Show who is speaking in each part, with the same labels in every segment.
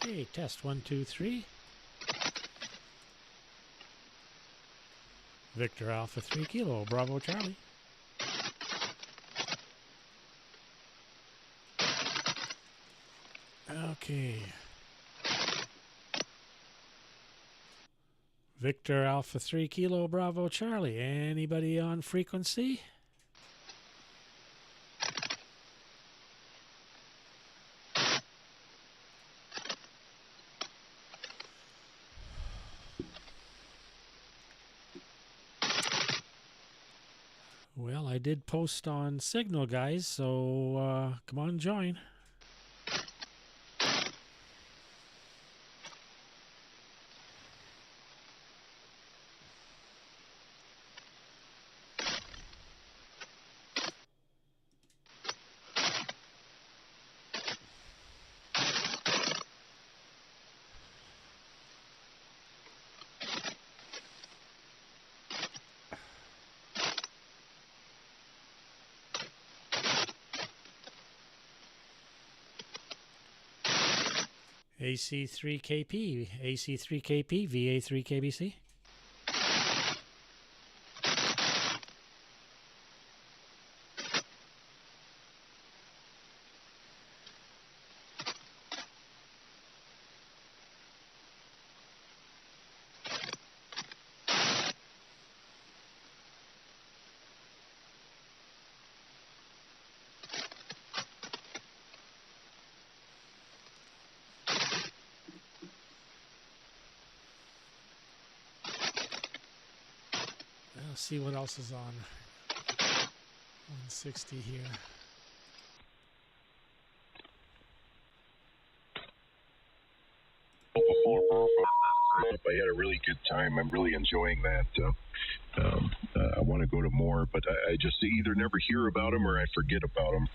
Speaker 1: Okay, test 1, 2, 3. Victor Alpha 3 Kilo, Bravo Charlie. Okay. Victor Alpha 3 Kilo, Bravo Charlie. Anybody on frequency? Well, I did post on Signal, guys, so come on, join. AC3KP, AC3KP, VA3KBC. Let's see what else is on 160 here.
Speaker 2: I had a really good time. I'm really enjoying that. I want to go to more, but I just either never hear about them or I forget about them.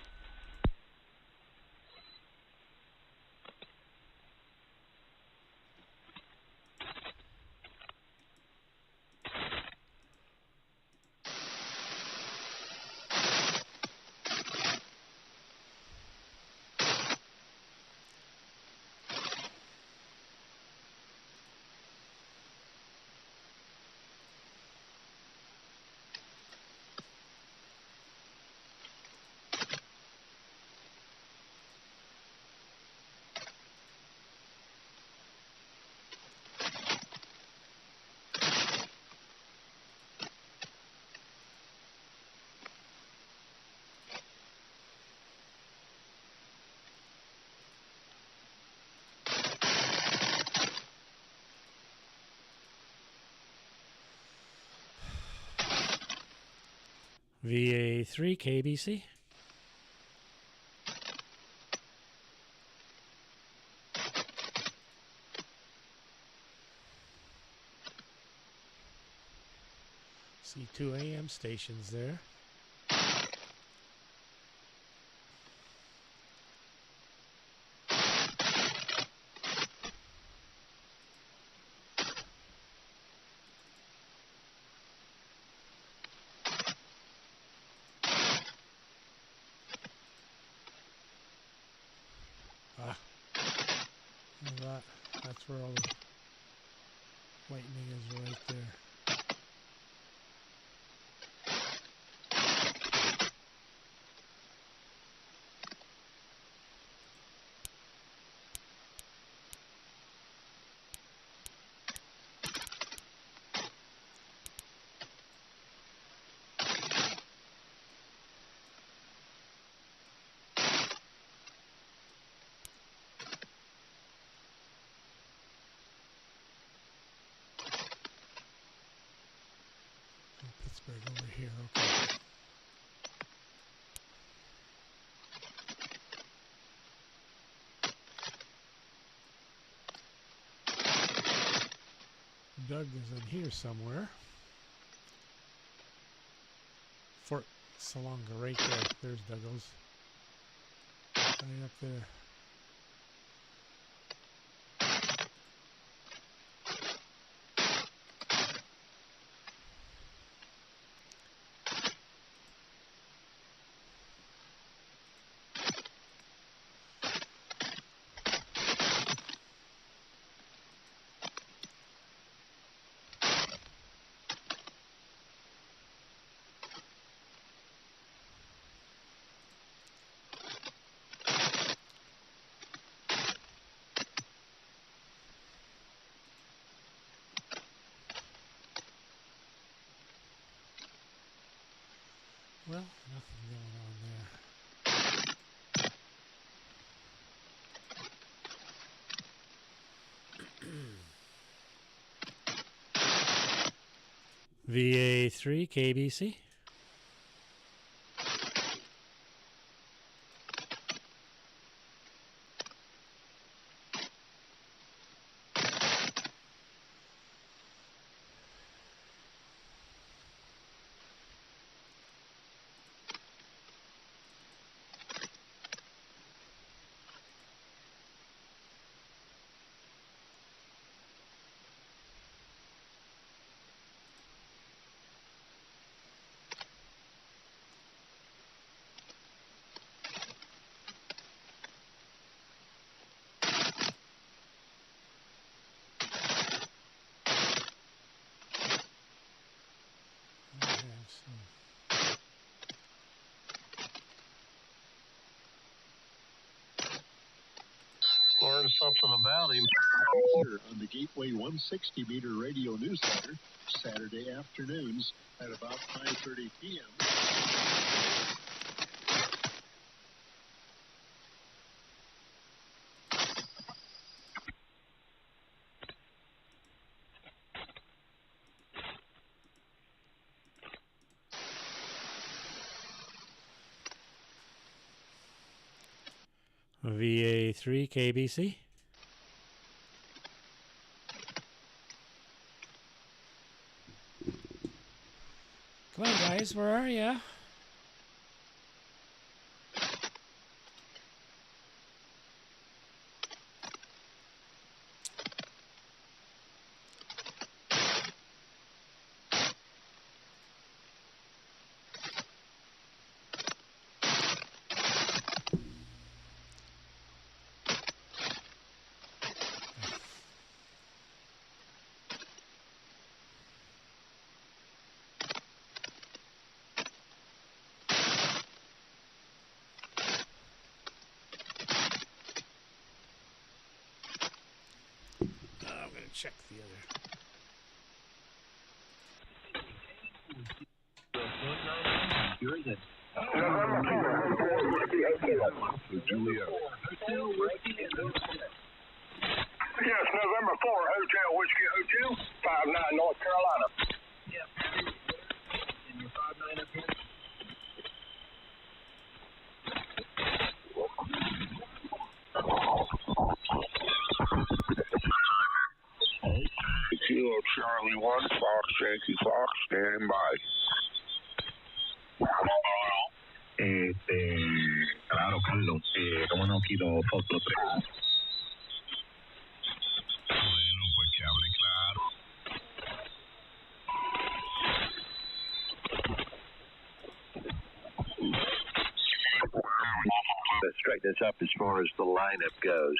Speaker 2: VA3KBC. See 2 AM stations there. That's where all the lightning is right there. Pittsburgh over here, okay. Doug is in here somewhere. Fort Salonga, right there. There's Douglas. Right up there.
Speaker 1: Nothing going on there. VA3KBC.
Speaker 3: Learn something about him on the Gateway 160 Meter Radio newsletter, Saturday afternoons at about 5:30 p.m.
Speaker 1: VA3KBC. Come on, guys, where are ya? I'm going to check the other.
Speaker 2: Julia.
Speaker 4: Yes, November 4, Hotel Whiskey Hotel, 59 North Carolina.
Speaker 3: Yeah. And you're 5'9" up here?
Speaker 4: Kilo Charlie 1, Fox Yankee Fox, standing by.
Speaker 5: Claro, Carlos, ¿cómo no quiero foto 3?
Speaker 4: Bueno, pues que hable claro.
Speaker 3: Let's straighten this up as far as the lineup goes.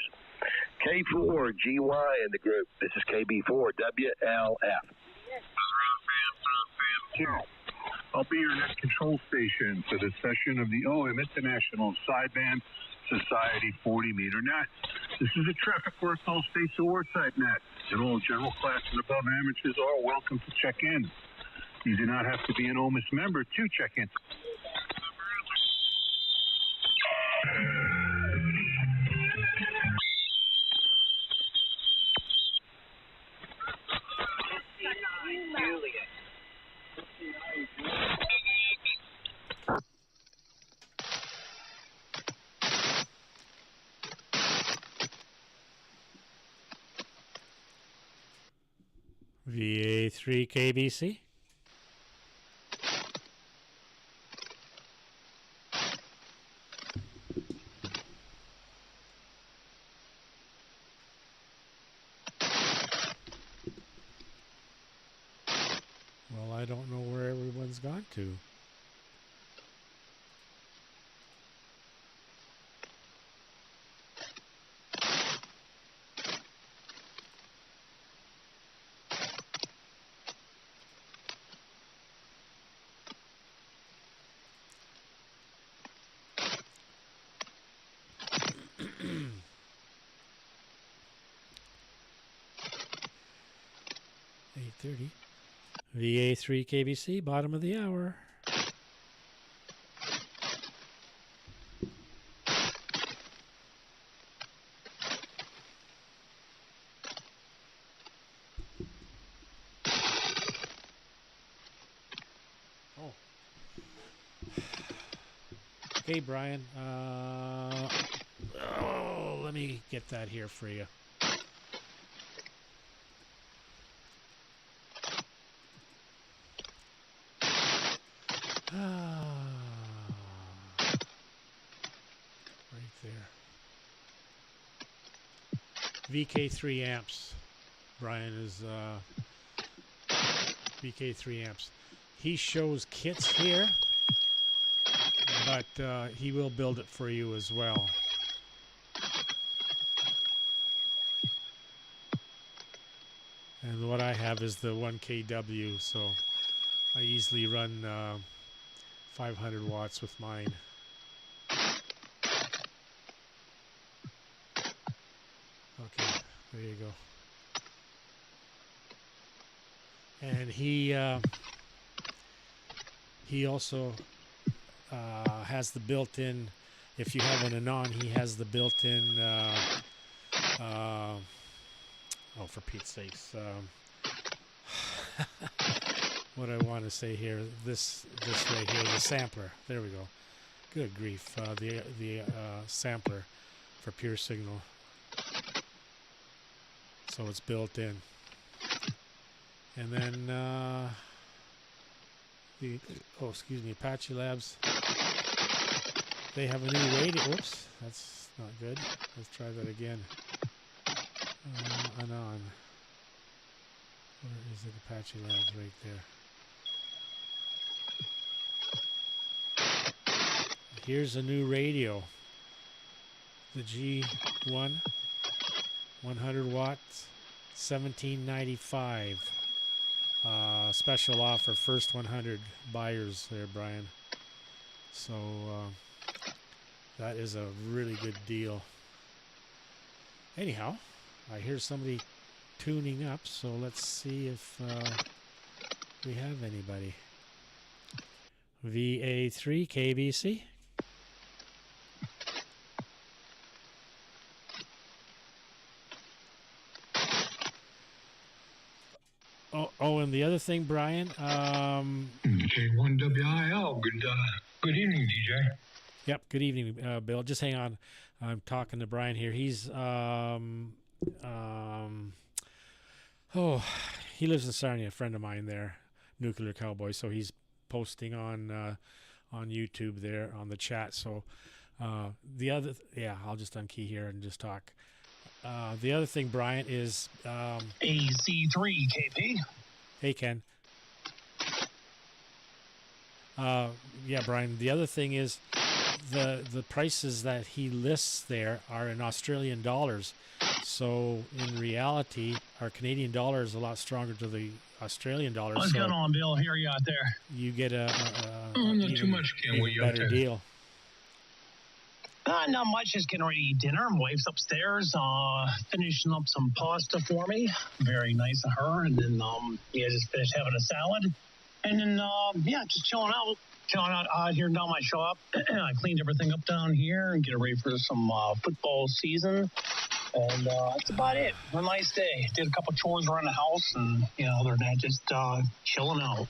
Speaker 3: K4 GY in the group. This is KB4 WLF.
Speaker 6: I'll be your next control station for this session of the OM International Sideband Society 40 Meter Net. This is a traffic work all states award type net, and all general class and above amateurs are welcome to check in. You do not have to be an OMIS member to check in.
Speaker 1: VA3KBC. Well, I don't know where everyone's gone to. VA3KBC, bottom of the hour. Okay, Brian. Let me get that here for you. Right there. VK3 amps. Brian is VK3 amps. He shows kits here, but he will build it for you as well. And what I have is the 1KW, so I easily run 500 watts with mine. Okay, there you go. And he also has the built-in, if you have an Anan, he has the built-in, oh, for Pete's sakes, what I want to say here, this right here, the sampler, there we go. Good grief, the sampler for pure signal. So it's built in. And then, excuse me, Apache Labs, they have a new radio. Whoops, that's not good. Let's try that again. Anan. Where is it? Apache Labs right there. Here's a new radio. The G1, 100 watts, $17.95. Special offer, first 100 buyers there, Brian. So that is a really good deal. Anyhow, I hear somebody tuning up, so let's see if we have anybody. VA3KBC. Oh, and the other thing, Brian.
Speaker 5: K1WIL. Good evening, DJ.
Speaker 1: Yep. Good evening, Bill. Just hang on. I'm talking to Brian here. He's he lives in Sarnia. A friend of mine there, Nuclear Cowboy. So he's posting on YouTube there on the chat. So the other, I'll just unkey here and just talk. The other thing, Brian, is
Speaker 7: AC3KP.
Speaker 1: Hey, Ken. Brian. The other thing is the prices that he lists there are in Australian dollars. So in reality, our Canadian dollar is a lot stronger to the Australian dollar.
Speaker 7: What's going on, Bill? Hear you out there.
Speaker 1: You get a
Speaker 5: not too much, Ken. What you
Speaker 1: better deal.
Speaker 7: Not much. Just getting ready to eat dinner. My wife's upstairs, finishing up some pasta for me. Very nice of her. And then, just finished having a salad. And then, just chilling out here down my shop. I cleaned everything up down here and get ready for some football season. And that's about it. A nice day. Did a couple chores around the house, and other than that, just chilling out.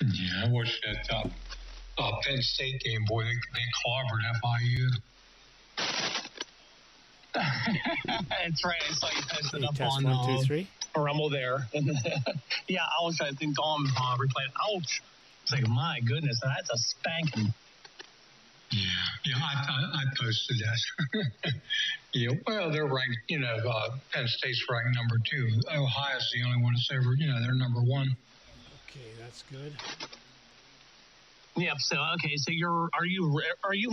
Speaker 5: Yeah, I watched that Penn State game. Boy, they clobbered FIU.
Speaker 7: That's right. I saw you posted up
Speaker 1: test
Speaker 7: on
Speaker 1: 1, 2, 3.
Speaker 7: Rumble there. Yeah, I think Dom replied, ouch. It's like, my goodness, that's a spanking.
Speaker 5: Yeah, I posted that. Yeah, well, they're ranked, Penn State's ranked number 2. Ohio's the only one that's ever, they're number 1.
Speaker 1: Okay, that's good.
Speaker 7: Yep. So are you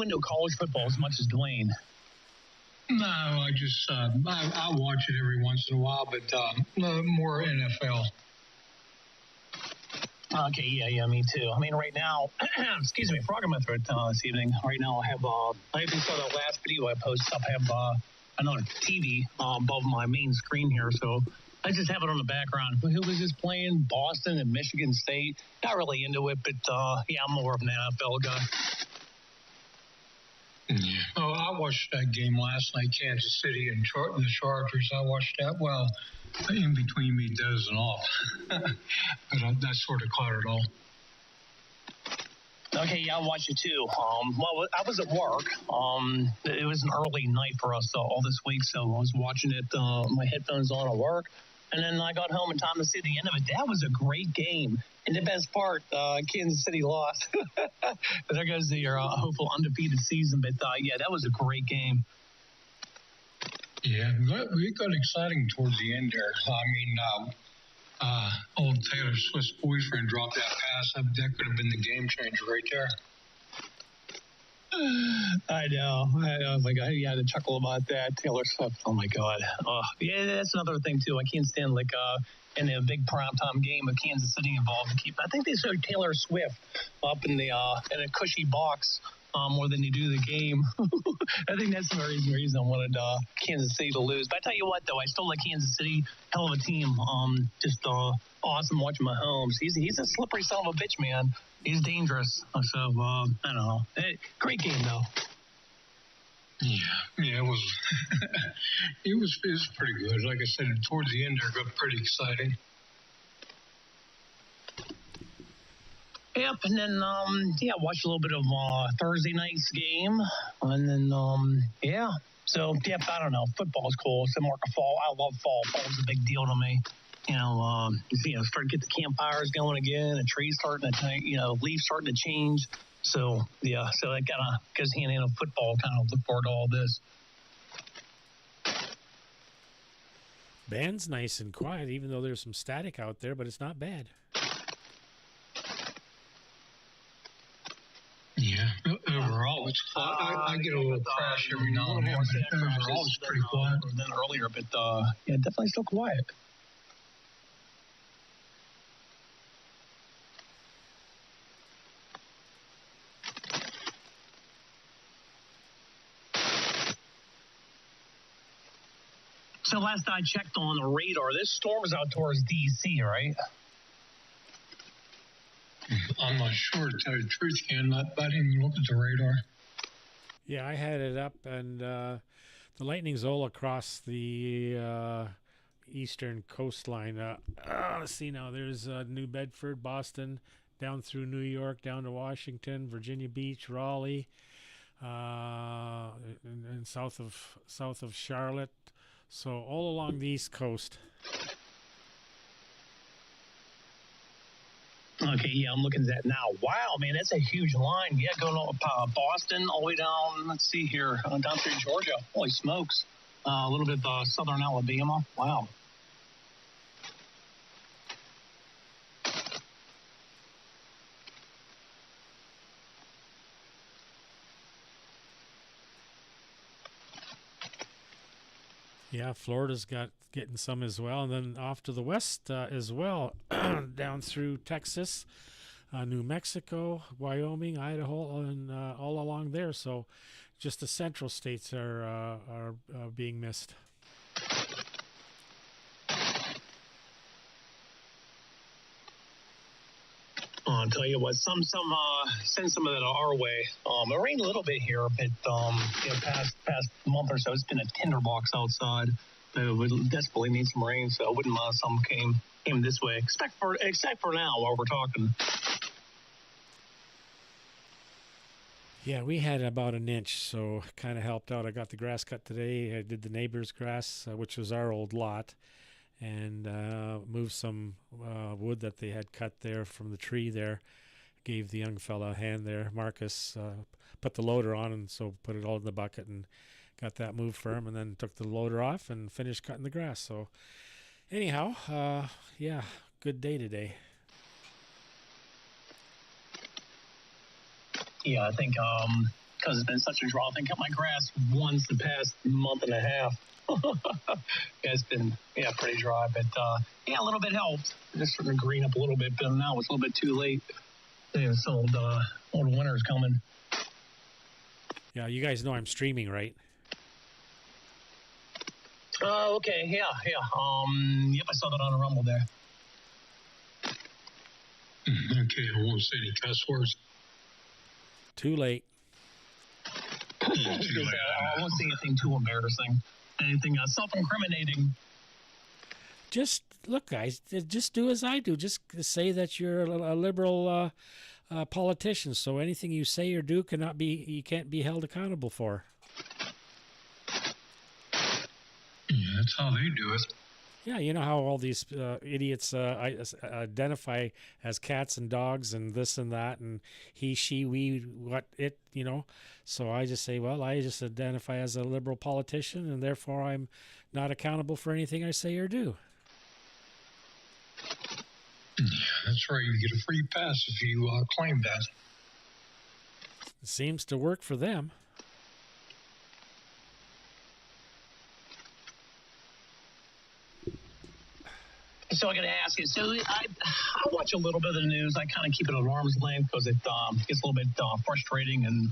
Speaker 7: into college football as much as Dwayne?
Speaker 5: No, I just I watch it every once in a while, but more NFL.
Speaker 7: Okay, yeah, me too. I mean, right now, excuse me, frog in my throat this evening. Right now, I have I even saw that last video I posted up. I have another TV above my main screen here, so I just have it on the background. Who was just playing? Boston and Michigan State. Not really into it, but I'm more of an NFL guy.
Speaker 5: Yeah. Oh, I watched that game last night, Kansas City and the Chargers. I watched that. Well, in between me dozing off. But that sort of caught it all.
Speaker 7: Okay, yeah, I watched it too. Well, I was at work. It was an early night for us all this week, so I was watching it, my headphones on at work. And then I got home in time to see the end of it. That was a great game. And the best part, Kansas City lost. But there goes their hopeful undefeated season. But, yeah, that was a great game.
Speaker 5: Yeah, we got exciting towards the end there. I mean, old Taylor Swift's boyfriend dropped that pass. That could have been the game changer right there.
Speaker 7: I know. Like, I had to chuckle about that. Taylor Swift. Oh, my God. Yeah, that's another thing, too. I can't stand, like, in a big primetime game of Kansas City involved to keep. I think they showed Taylor Swift up in a cushy box more than they do the game. I think that's the reason I wanted Kansas City to lose. But I tell you what, though, I still like Kansas City. Hell of a team. Just awesome watching Mahomes. He's a slippery son of a bitch, man. He's dangerous. So, I don't know. Great game, though.
Speaker 5: Yeah, it was, it was pretty good. Like I said, towards the end, it got pretty exciting.
Speaker 7: Yep, and then, watched a little bit of Thursday night's game. And then, yeah. So, yep, I don't know. Football's cool. It's more like a fall. I love fall. Fall's a big deal to me. Start to get the campfires going again, and trees starting to, leaves starting to change. So, yeah, so that kind of goes hand in hand with football. Kind of look forward to all this.
Speaker 1: Band's nice and quiet, even though there's some static out there, but it's not bad.
Speaker 5: Yeah, overall, it's quiet. I get a little crash every now and then, but overall, it's pretty quiet.
Speaker 7: Than earlier, but, yeah, definitely still quiet. So last I checked on the radar, this storm's out towards D.C., right?
Speaker 5: I'm not sure, to tell you the truth, Ken. I didn't even look at the radar.
Speaker 1: Yeah, I had it up, and the lightning's all across the eastern coastline. Let's see now. There's New Bedford, Boston, down through New York, down to Washington, Virginia Beach, Raleigh, and south of Charlotte. So all along the East Coast.
Speaker 7: Okay, yeah, I'm looking at that now. Wow, man, that's a huge line. Yeah, going to Boston all the way down, let's see here, down through Georgia. Holy smokes. A little bit southern Alabama. Wow.
Speaker 1: Yeah, Florida's getting some as well, and then off to the west as well, down through Texas, New Mexico, Wyoming, Idaho, and all along there. So, just the central states are being missed.
Speaker 7: I'll tell you what, send some of that our way. It rained a little bit here, but past month or so, it's been a tinderbox outside. We desperately need some rain, so I wouldn't mind some came this way. Except for now, while we're talking.
Speaker 1: Yeah, we had about an inch, so kind of helped out. I got the grass cut today. I did the neighbor's grass, which was our old lot, and moved some wood that they had cut there from the tree there. Gave the young fella a hand there, Marcus, put the loader on, and so put it all in the bucket and got that moved for him, and then took the loader off and finished cutting the grass. So anyhow, yeah, good day today.
Speaker 7: Yeah, I think because it's been such a drought, I think I cut my grass once the past month and a half. It's been, pretty dry, but, a little bit helped. Just starting to green up a little bit, but now it's a little bit too late. This old winter's coming.
Speaker 1: Yeah, you guys know I'm streaming, right?
Speaker 7: Oh, okay, yeah. Yep, I saw that on the Rumble there.
Speaker 5: Okay, I won't say any cuss words.
Speaker 1: Too late.
Speaker 7: I won't say anything too embarrassing. Anything self-incriminating.
Speaker 1: Just look, guys. Just do as I do. Just say that you're a liberal politicians. So anything you say or do you can't be held accountable for.
Speaker 5: Yeah, that's how they do it.
Speaker 1: Yeah, you know how all these idiots identify as cats and dogs and this and that and he, she, we, what, it, you know. So I just say, well, I just identify as a liberal politician and therefore I'm not accountable for anything I say or do.
Speaker 5: Yeah, that's right. You get a free pass if you claim that.
Speaker 1: It seems to work for them.
Speaker 7: So I got to ask you. So I watch a little bit of the news. I kind of keep it at arm's length because it gets a little bit frustrating and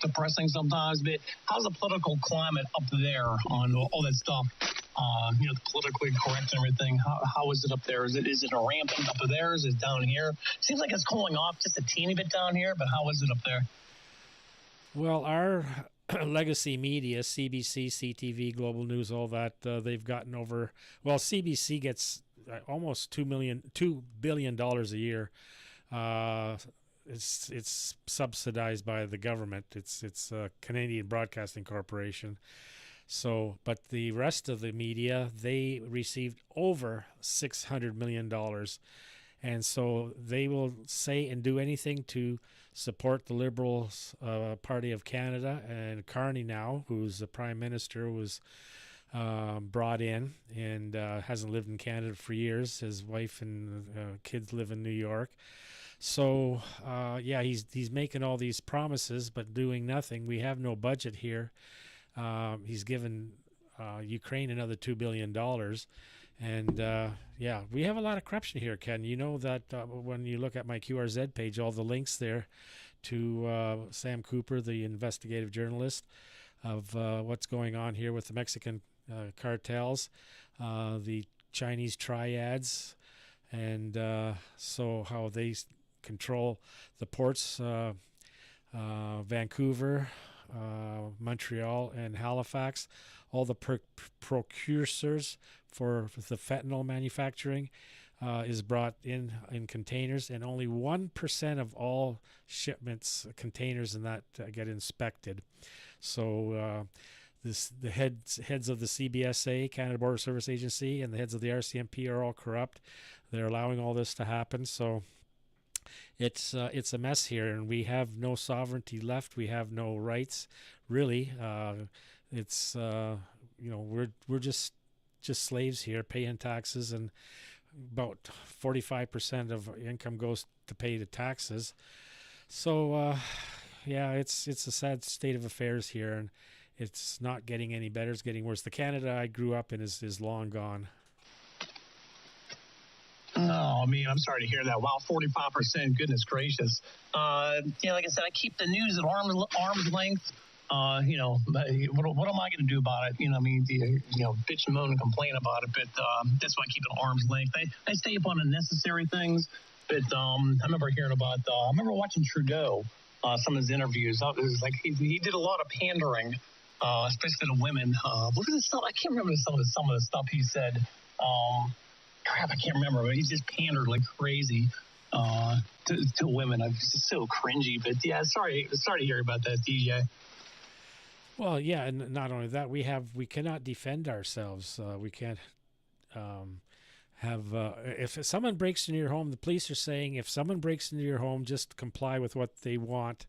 Speaker 7: depressing sometimes. But how's the political climate up there on all that stuff? The politically correct and everything. How is it up there? Is it rampant up there? Is it down here? Seems like it's cooling off just a teeny bit down here. But how is it up there?
Speaker 1: Well, our legacy media, CBC, CTV, Global News, all that, they've gotten over. Well, CBC gets almost $2 billion a year. It's subsidized by the government. It's a Canadian Broadcasting Corporation. So, but the rest of the media, they received over $600 million. And so they will say and do anything to support the Liberals Party of Canada. And Carney now, who's the Prime Minister, was brought in and hasn't lived in Canada for years. His wife and kids live in New York. So, he's making all these promises but doing nothing. We have no budget here. He's given Ukraine another $2 billion. And, we have a lot of corruption here, Ken. You know that when you look at my QRZ page, all the links there to Sam Cooper, the investigative journalist, of what's going on here with the Mexican cartels, the Chinese triads, and so how they control the ports, Vancouver, Montreal, and Halifax. All the precursors for the fentanyl manufacturing is brought in containers, and only 1% of all shipments, containers in that get inspected. So the heads of the CBSA, Canada Border Service Agency, and the heads of the RCMP are all corrupt. They're allowing all this to happen. So it's a mess here, and we have no sovereignty left. We have no rights, really. We're just slaves here, paying taxes, and about 45% of income goes to pay the taxes. So, it's a sad state of affairs here, and it's not getting any better. It's getting worse. The Canada I grew up in is long gone.
Speaker 7: Oh, I mean, I'm sorry to hear that. Wow, 45%. Goodness gracious. Like I said, I keep the news at arm's length. What am I going to do about it? Bitch and moan and complain about it. But that's why I keep it at arm's length. I stay up on unnecessary things. But I remember hearing about. I remember watching Trudeau. Some of his interviews. It was like he did a lot of pandering, especially to women. What was the stuff? I can't remember some of the stuff he said. Crap, I can't remember. But he just pandered like crazy to women. I was just so cringy. But yeah, sorry to hear about that, DJ.
Speaker 1: Well, yeah, and not only that, we cannot defend ourselves. We can't if someone breaks into your home, the police are saying if someone breaks into your home, just comply with what they want,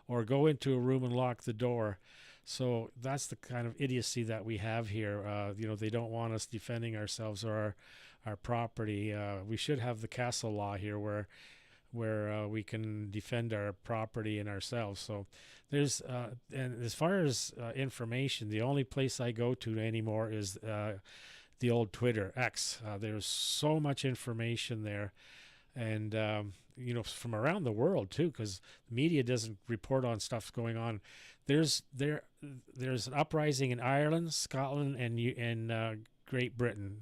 Speaker 1: or go into a room and lock the door. So that's the kind of idiocy that we have here. They don't want us defending ourselves or our property. We should have the castle law here where we can defend our property and ourselves. So there's and as far as information, the only place I go to anymore is the old Twitter, X. There's so much information there, and from around the world too, because the media doesn't report on stuff going on. There's an uprising in Ireland, Scotland, and Great Britain,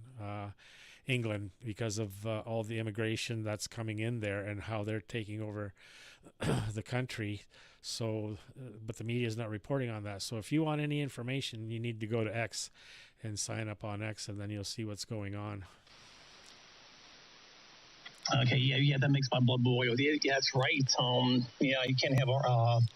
Speaker 1: England, because of all the immigration that's coming in there and how they're taking over the country. So, but the media is not reporting on that. So if you want any information, you need to go to X and sign up on X, and then you'll see what's going on.
Speaker 7: Okay, yeah, that makes my blood boil. Yeah, that's right. Yeah, you can't have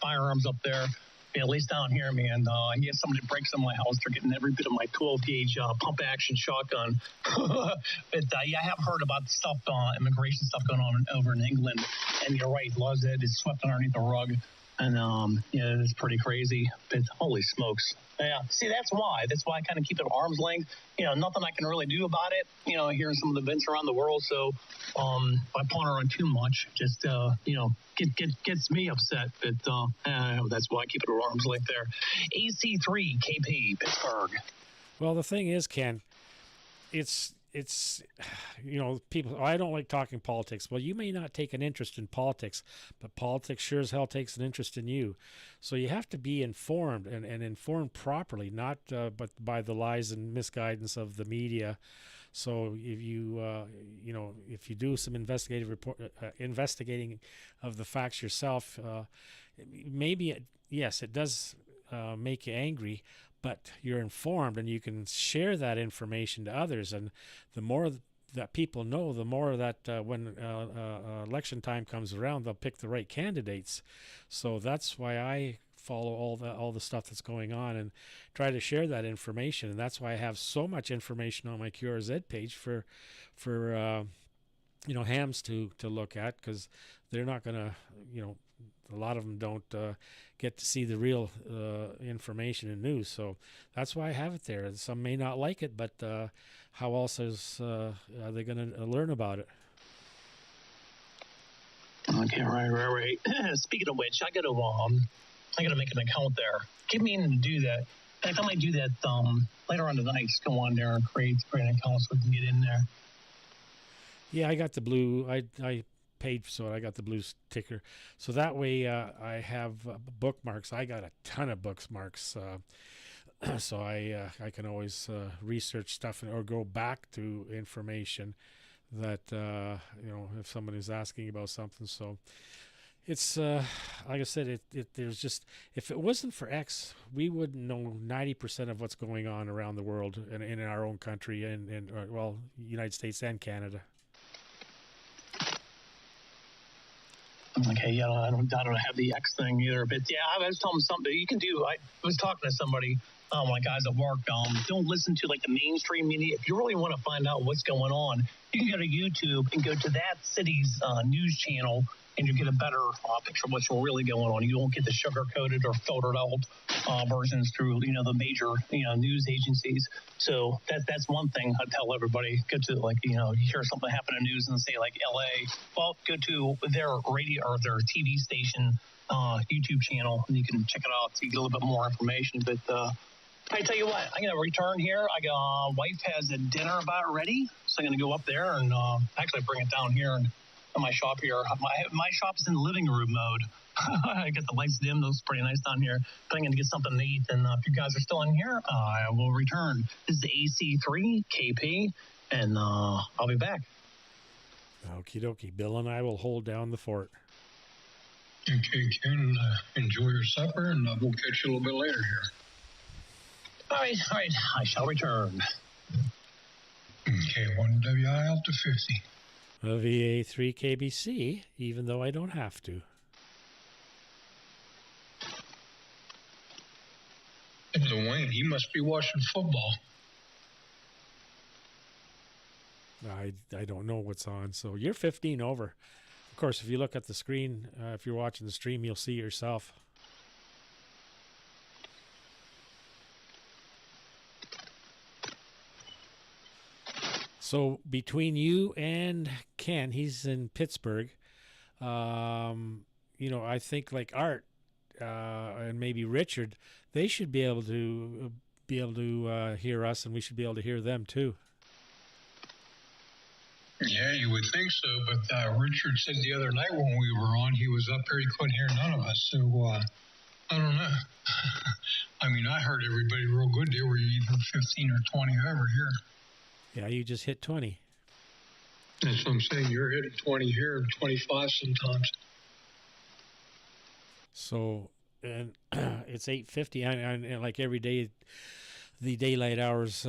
Speaker 7: firearms up there. Yeah, at least down here, man. You have somebody breaks in my house, they're getting every bit of my 12-gauge pump-action shotgun. But yeah, I have heard about stuff, immigration stuff going on over in England. And you're right, laws that is swept underneath the rug. And, yeah, it's pretty crazy. But holy smokes. Yeah, see, that's why I kind of keep it at arm's length. You know, nothing I can really do about it, you know, hearing some of the events around the world. So if I ponder on too much, just, you know, gets me upset. But that's why I keep it at arm's length there. AC3KP, Pittsburgh.
Speaker 1: Well, the thing is, Ken, it's you know, people, I don't like talking politics. Well, you may not take an interest in politics, but politics sure as hell takes an interest in you. So you have to be informed and informed properly, not but by the lies and misguidance of the media. So if you you know, if you do some investigating of the facts yourself, maybe yes, it does make you angry, but you're informed and you can share that information to others. And the more that people know, the more that when election time comes around, they'll pick the right candidates. So that's why I follow all the stuff that's going on and try to share that information. And that's why I have so much information on my QRZ page for you know, hams to look at, because they're not going to, you know, a lot of them don't get to see the real information and news. So that's why I have it there. Some may not like it, but how else are they going to learn about it?
Speaker 7: Okay, right. Speaking of which, I got to make an account there. Keep meaning to do that. In fact, I might do that later on tonight. Just go on there and create an account so we can get in there.
Speaker 1: Yeah, I got the blue. I paid so I got the blue sticker, so that way I have bookmarks. I got a ton of bookmarks, so I can always research stuff or go back to information that you know, if someone is asking about something. So it's like I said, there's just, if it wasn't for X, we wouldn't know 90% of what's going on around the world and in our own country and well, United States and Canada.
Speaker 7: Okay, yeah, I don't have the X thing either, but yeah, I was telling them something you can do. I was talking to somebody, my guys at work, don't listen to like the mainstream media. If you really want to find out what's going on, you can go to YouTube and go to that city's news channel, and you get a better picture of what's really going on. You won't get the sugar-coated or filtered out versions through, you know, the major, you know, news agencies. So that's one thing I tell everybody. Go to, like, you know, you hear something happen in news and say, like, LA, well, go to their radio or their TV station YouTube channel, and you can check it out so you get a little bit more information. But I tell you what, I'm going to return here. Wife has a dinner about ready, so I'm going to go up there and actually bring it down here and in my shop here. My shop is in living room mode. I got the lights dim. Those are pretty nice down here. But I'm going to get something to eat. And if you guys are still in here, I will return. This is AC3KP, and I'll be back.
Speaker 1: Okie dokie. Bill and I will hold down the fort.
Speaker 5: Okay, Ken, enjoy your supper, and we'll catch you a little bit later here.
Speaker 7: All right. I shall return.
Speaker 5: Okay, 1WI Alpha 50.
Speaker 1: A VA3KBC, even though I don't have to.
Speaker 5: Dwayne, he must be watching football.
Speaker 1: I don't know what's on. So you're 15 over. Of course, if you look at the screen, if you're watching the stream, you'll see yourself. So between you and Ken, he's in Pittsburgh. You know, I think like Art and maybe Richard, they should be able to hear us, and we should be able to hear them too.
Speaker 5: Yeah, you would think so, but Richard said the other night when we were on, he was up here, he couldn't hear none of us. So I don't know. I mean, I heard everybody real good. They were either 15 or 20 over here.
Speaker 1: Yeah, you just hit 20.
Speaker 5: That's what I'm saying. You're hitting 20 here and 25 sometimes.
Speaker 1: So, and it's 8:50, and like every day, the daylight hours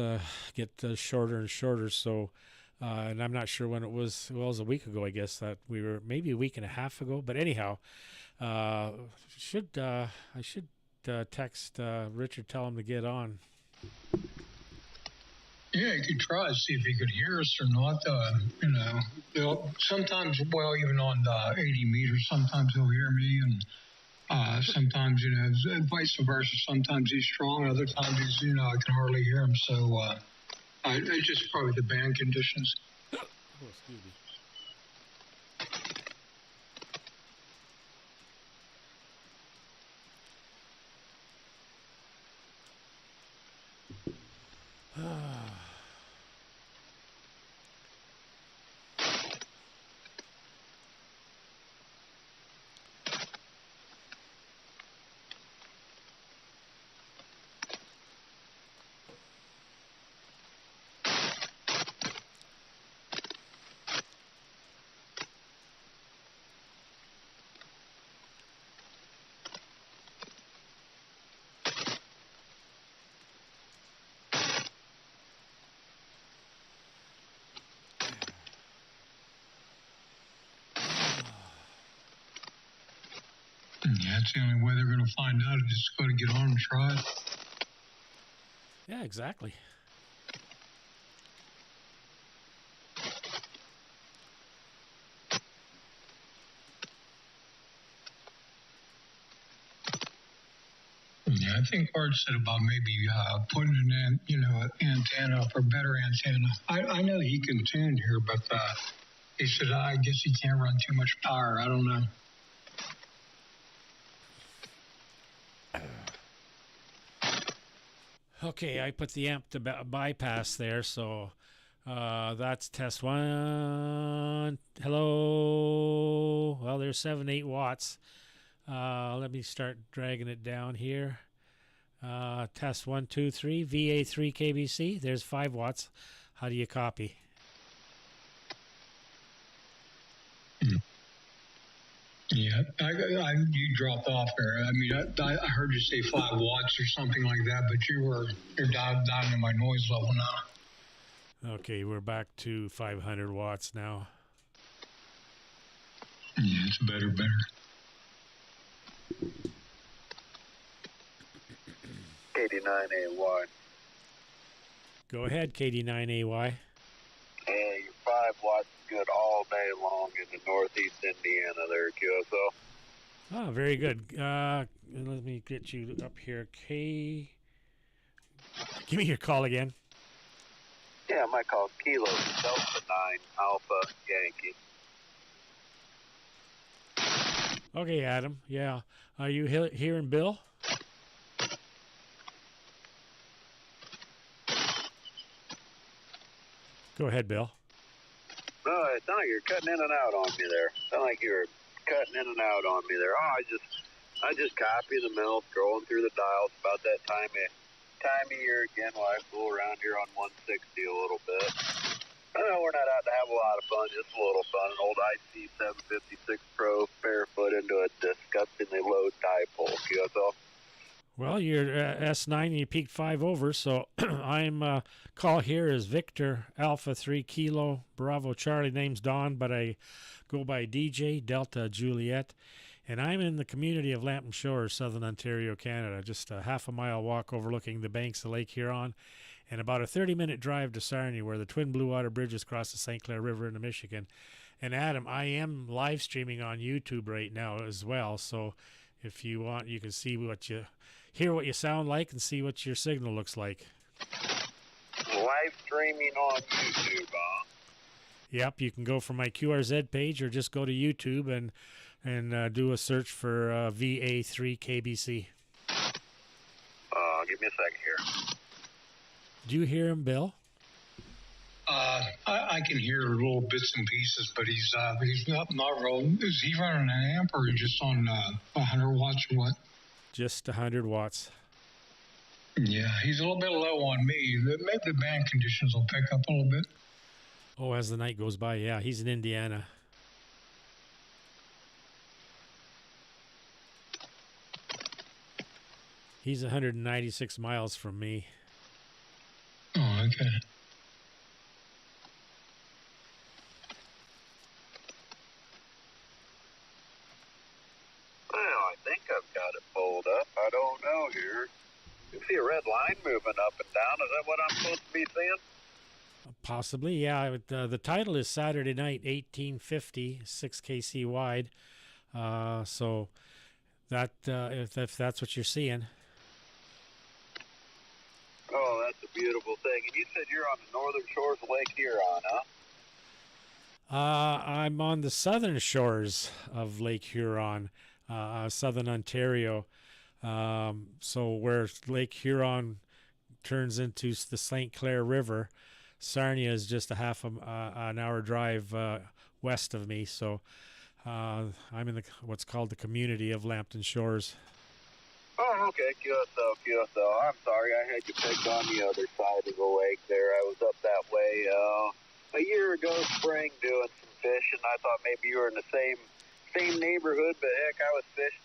Speaker 1: get shorter and shorter. So, And I'm not sure when it was. Well, it was a week ago, I guess, that we were maybe a week and a half ago. But anyhow, I should text Richard, tell him to get on.
Speaker 5: Yeah, you could try to see if he could hear us or not. Sometimes, well, even on the 80 meters, sometimes he'll hear me, and sometimes, vice versa. Sometimes he's strong, other times he's, I can hardly hear him. So it's just probably the band conditions.
Speaker 1: Oh, excuse me.
Speaker 5: Yeah, it's the only way they're going to find out. Just got to get on and try it.
Speaker 1: Yeah, exactly.
Speaker 5: Yeah, I think Art said about maybe putting an antenna up, or better antenna. I know he can tune here, but he said I guess he can't run too much power. I don't know.
Speaker 1: Okay, I put the amp to bypass there, so that's test one. Hello. Well, there's 7-8 watts. Let me start dragging it down here. Test 1, 2, 3. VA3KBC. There's 5 watts. How do you copy?
Speaker 5: Yeah, you dropped off there. I mean, I heard you say 5 watts or something like that, but you're down to my noise level now.
Speaker 1: Okay, we're back to 500 watts now.
Speaker 5: Yeah, it's better.
Speaker 8: KD9AY.
Speaker 1: Go ahead, KD9AY.
Speaker 8: Hey, your 5 watts is good all day long in the northeast Indiana there, QSO.
Speaker 1: Oh, very good. Let me get you up here. Give me your call again.
Speaker 8: Yeah, my call's Kilo Delta 9 Alpha Yankee.
Speaker 1: Okay, Adam. Yeah. Are you hearing Bill? Go ahead, Bill.
Speaker 8: No, it sounded like you're cutting in and out on me there. Sound like you were cutting in and out on me there. Oh, I just copy the mill, scrolling through the dials about that time of year again while I fool around here on 160 a little bit. I know we're not out to have a lot of fun, just a little fun. An old IC 756 Pro barefoot into a disgustingly low dipole, QSL.
Speaker 1: Well, you're S9 and you peaked 5 over, so I'm call here is Victor Alpha 3 Kilo Bravo Charlie. Name's Don, but I go by DJ Delta Juliet, and I'm in the community of Lambton Shores, Southern Ontario, Canada. Just a half a mile walk overlooking the banks of Lake Huron, and about a 30-minute drive to Sarnia, where the twin blue water bridges cross the St. Clair River into Michigan. And Adam, I am live streaming on YouTube right now as well, so if you want, you can see hear what you sound like and see what your signal looks like.
Speaker 8: Live streaming on YouTube, huh?
Speaker 1: Yep, you can go for my QRZ page or just go to YouTube and do a search for VA3KBC.
Speaker 8: Give me a second here.
Speaker 1: Do you hear him, Bill?
Speaker 5: I can hear little bits and pieces, but he's not real. Is he running an amp or just on 100 watts or what?
Speaker 1: Just 100 watts.
Speaker 5: Yeah, he's a little bit low on me. Maybe the band conditions will pick up a little bit.
Speaker 1: Oh, as the night goes by, yeah. He's in Indiana. He's 196 miles from me.
Speaker 5: Oh, okay.
Speaker 8: see a red line moving up and down. Is that what I'm supposed to be seeing?
Speaker 1: Possibly, yeah. The title is Saturday Night 1850, 6KC wide. So that if that's what you're seeing.
Speaker 8: Oh, that's a beautiful thing. And you said you're on the northern shores of Lake Huron, huh?
Speaker 1: I'm on the southern shores of Lake Huron, southern Ontario. So where Lake Huron turns into the St. Clair River, Sarnia is just a half an hour drive west of me. So I'm in what's called the community of Lambton Shores.
Speaker 8: Oh, okay. QSO. I'm sorry, I had you picked on the other side of the lake there. I was up that way a year ago spring doing some fishing. I thought maybe you were in the same neighborhood, but heck, I was fishing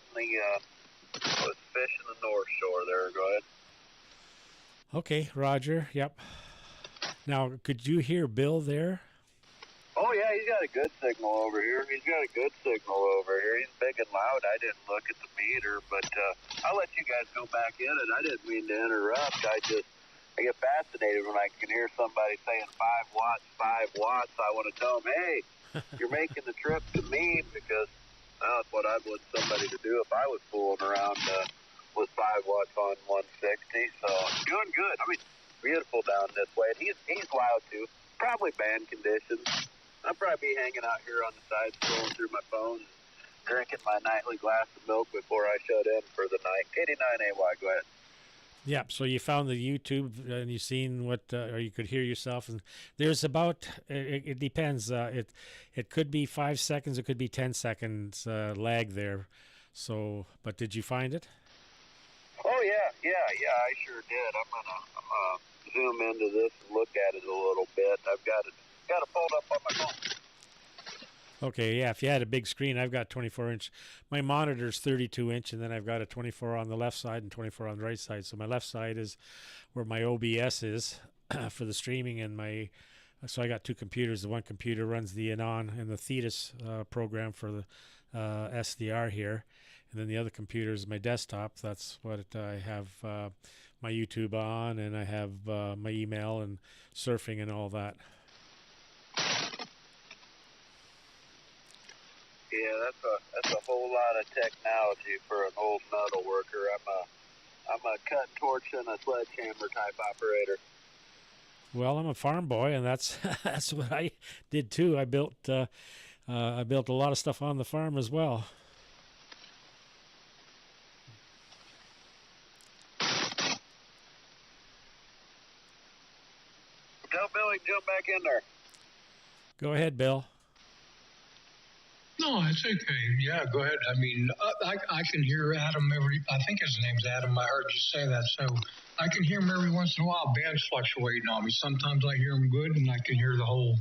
Speaker 8: the North Shore there. Go ahead.
Speaker 1: Okay, Roger. Yep. Now, could you hear Bill there?
Speaker 8: Oh, yeah, he's got a good signal over here. He's big and loud. I didn't look at the meter, but I'll let you guys go back in it. I didn't mean to interrupt. I get fascinated when I can hear somebody saying 5 watts, 5 watts. I want to tell them, hey, you're making the trip to me, because that's what I would somebody to do if I was fooling around with 5 watts on 160. So doing good. I mean, beautiful down this way. And he's loud, too. Probably band conditions. I'll probably be hanging out here on the side, scrolling through my phone, drinking my nightly glass of milk before I shut in for the night. 89AY, go ahead.
Speaker 1: Yep. So you found the YouTube and you've seen what, or you could hear yourself. And there's about, it depends. It could be 5 seconds. It could be 10 seconds lag there. So, but did you find it?
Speaker 8: Oh, yeah, I sure did. I'm gonna zoom into this and look at it a little bit. I've got it pulled up on my phone.
Speaker 1: Okay, yeah, if you had a big screen, I've got 24-inch. My monitor's 32-inch, and then I've got a 24 on the left side and 24 on the right side. So my left side is where my OBS is for the streaming, and so I got two computers. The one computer runs the Anan and the Thetis program for the SDR here, and then the other computer is my desktop. That's what I have my YouTube on, and I have my email and surfing and all that.
Speaker 8: Yeah, that's a whole lot of technology for an old metal worker. I'm a cut, torch, and a sledgehammer type operator.
Speaker 1: Well, I'm a farm boy, and that's what I did too. I built a lot of stuff on the farm as well.
Speaker 8: Tell Billy to jump back in there.
Speaker 1: Go ahead, Bill.
Speaker 5: No, it's okay. Yeah, go ahead. I mean, I can hear Adam I think his name's Adam. I heard you say that. So I can hear him every once in a while. Band's fluctuating on me. Sometimes I hear him good, and I can hear the whole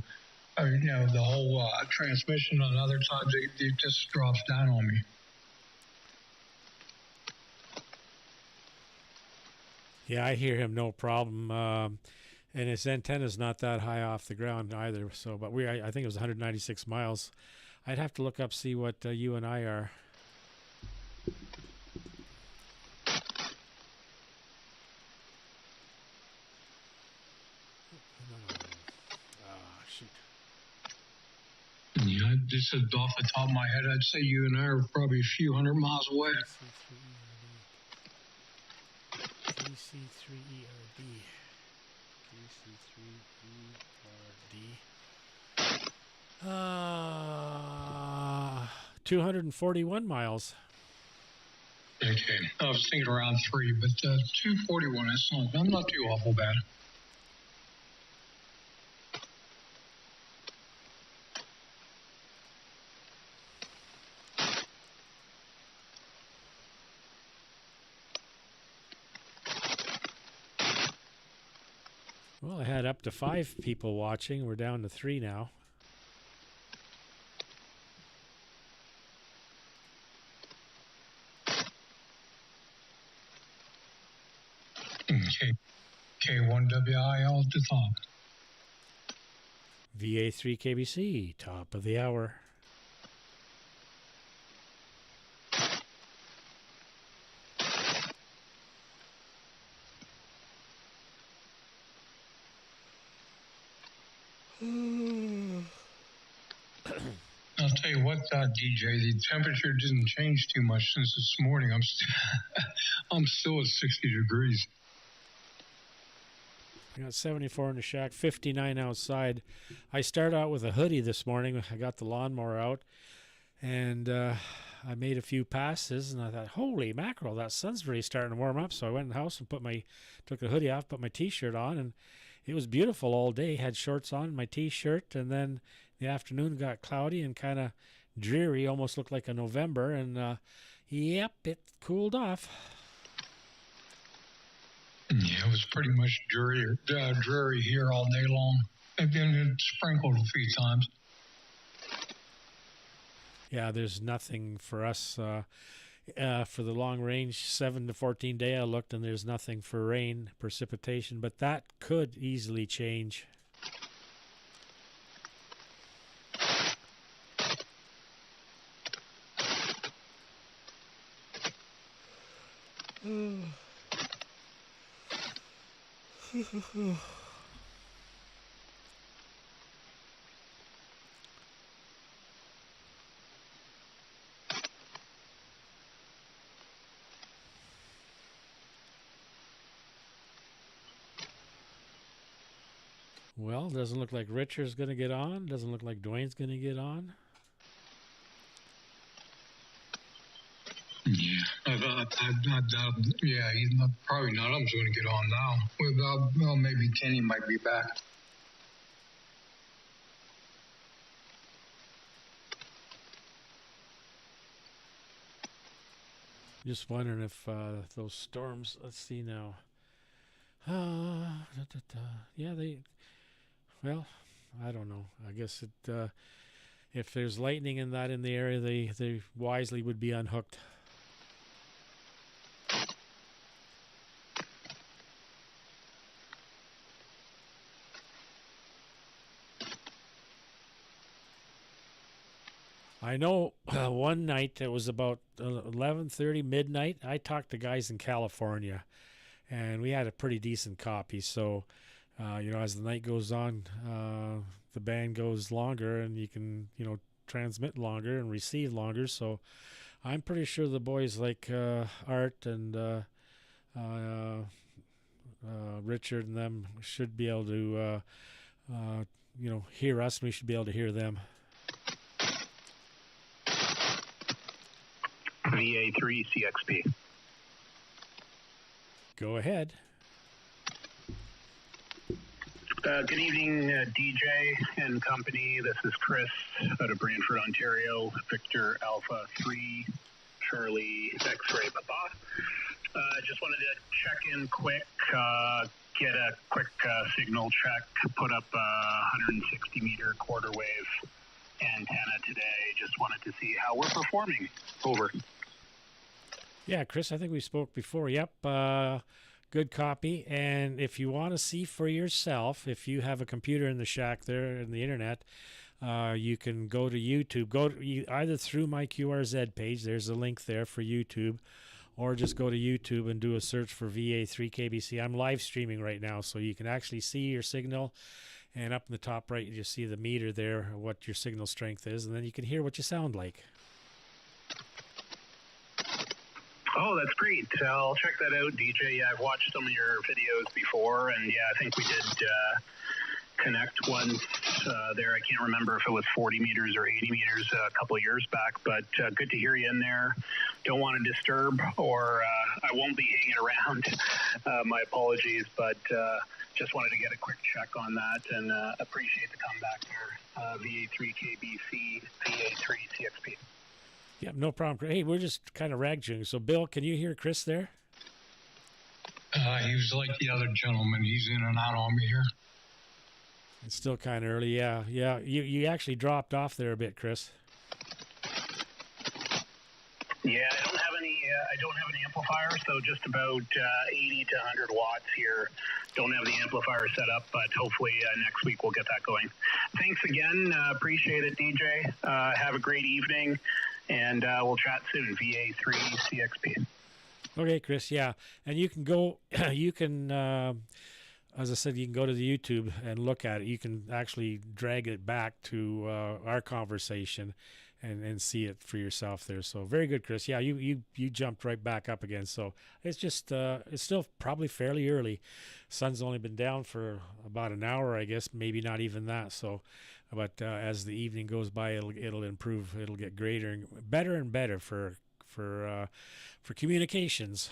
Speaker 5: transmission. And other times it just drops down on me.
Speaker 1: Yeah, I hear him no problem. And his antenna's not that high off the ground either. So, but I think it was 196 miles. I'd have to look up, see what you and I are. Shoot.
Speaker 5: Yeah, just off the top of my head, I'd say you and I are probably a few hundred miles away.
Speaker 1: VC3ERD. 241 miles.
Speaker 5: Okay, I was thinking around 3, but 241. I'm not too awful bad.
Speaker 1: Well, I had up to 5 people watching. We're down to 3 now.
Speaker 5: Okay. K1WIL at the top.
Speaker 1: VA3KBC, top of the hour.
Speaker 5: I'll tell you what, DJ, the temperature didn't change too much since this morning. I'm still at 60 degrees.
Speaker 1: I got 74 in the shack, 59 outside. I started out with a hoodie this morning. I got the lawnmower out, and I made a few passes, and I thought, holy mackerel, that sun's really starting to warm up. So I went in the house and took the hoodie off, put my T-shirt on, and it was beautiful all day. Had shorts on, my T-shirt, and then the afternoon got cloudy and kind of dreary, almost looked like a November, and yep, it cooled off.
Speaker 5: Yeah, it was pretty much dreary here all day long. And then it sprinkled a few times.
Speaker 1: Yeah, there's nothing for us for the long range 7 to 14 day. I looked, and there's nothing for rain, precipitation, but that could easily change. Well, doesn't look like Richard's going to get on. Doesn't look like Dwayne's going to get on.
Speaker 5: Yeah, probably none of them's going to get on now. Well, maybe Kenny might be back.
Speaker 1: Just wondering if those storms. Let's see now. Yeah, well, I don't know. I guess if there's lightning in the area, they wisely would be unhooked. I know one night, it was about 11:30 midnight, I talked to guys in California, and we had a pretty decent copy. So, as the night goes on, the band goes longer, and you can, transmit longer and receive longer. So I'm pretty sure the boys like Art and Richard and them should be able to, hear us, and we should be able to hear them.
Speaker 9: VA3KBC.
Speaker 1: Go ahead.
Speaker 9: Good evening, DJ and company. This is Chris out of Brantford, Ontario. Victor Alpha 3, Charlie X-Ray Papa. Just wanted to check in quick, get a quick signal check, put up a 160-meter quarter wave antenna today. Just wanted to see how we're performing. Over.
Speaker 1: Yeah, Chris, I think we spoke before. Yep, good copy. And if you want to see for yourself, if you have a computer in the shack there in the internet, you can go to YouTube. Go either through my QRZ page. There's a link there for YouTube, or just go to YouTube and do a search for VA3KBC. I'm live streaming right now, so you can actually see your signal. And up in the top right, you see the meter there, what your signal strength is, and then you can hear what you sound like.
Speaker 9: Oh, that's great. I'll check that out, DJ. Yeah, I've watched some of your videos before, and yeah, I think we did connect once there. I can't remember if it was 40 meters or 80 meters a couple of years back, but good to hear you in there. Don't want to disturb, or I won't be hanging around. My apologies, but just wanted to get a quick check on that, and appreciate the comeback there. VA3KBC, VA3CXP.
Speaker 1: Yeah, no problem. Hey, we're just kind of rag-chewing. So, Bill, can you hear Chris there?
Speaker 5: He was like the other gentleman. He's in and out on me here.
Speaker 1: It's still kind of early. Yeah. You actually dropped off there a bit, Chris.
Speaker 9: Yeah, I don't have any amplifier, so just about 80 to 100 watts here. Don't have the amplifier set up, but hopefully next week we'll get that going. Thanks again. Appreciate it, DJ. Have a great evening, and we'll chat soon. VA3CXP.
Speaker 1: Okay, Chris. Yeah, and you can go. You can as I said, you can go to the YouTube and look at it. You can actually drag it back to our conversation and see it for yourself there. So very good, Chris. Yeah, you jumped right back up again. So it's just it's still probably fairly early. Sun's only been down for about an hour, I guess, maybe not even that. So, but as the evening goes by, it'll improve. It'll get greater and better for communications.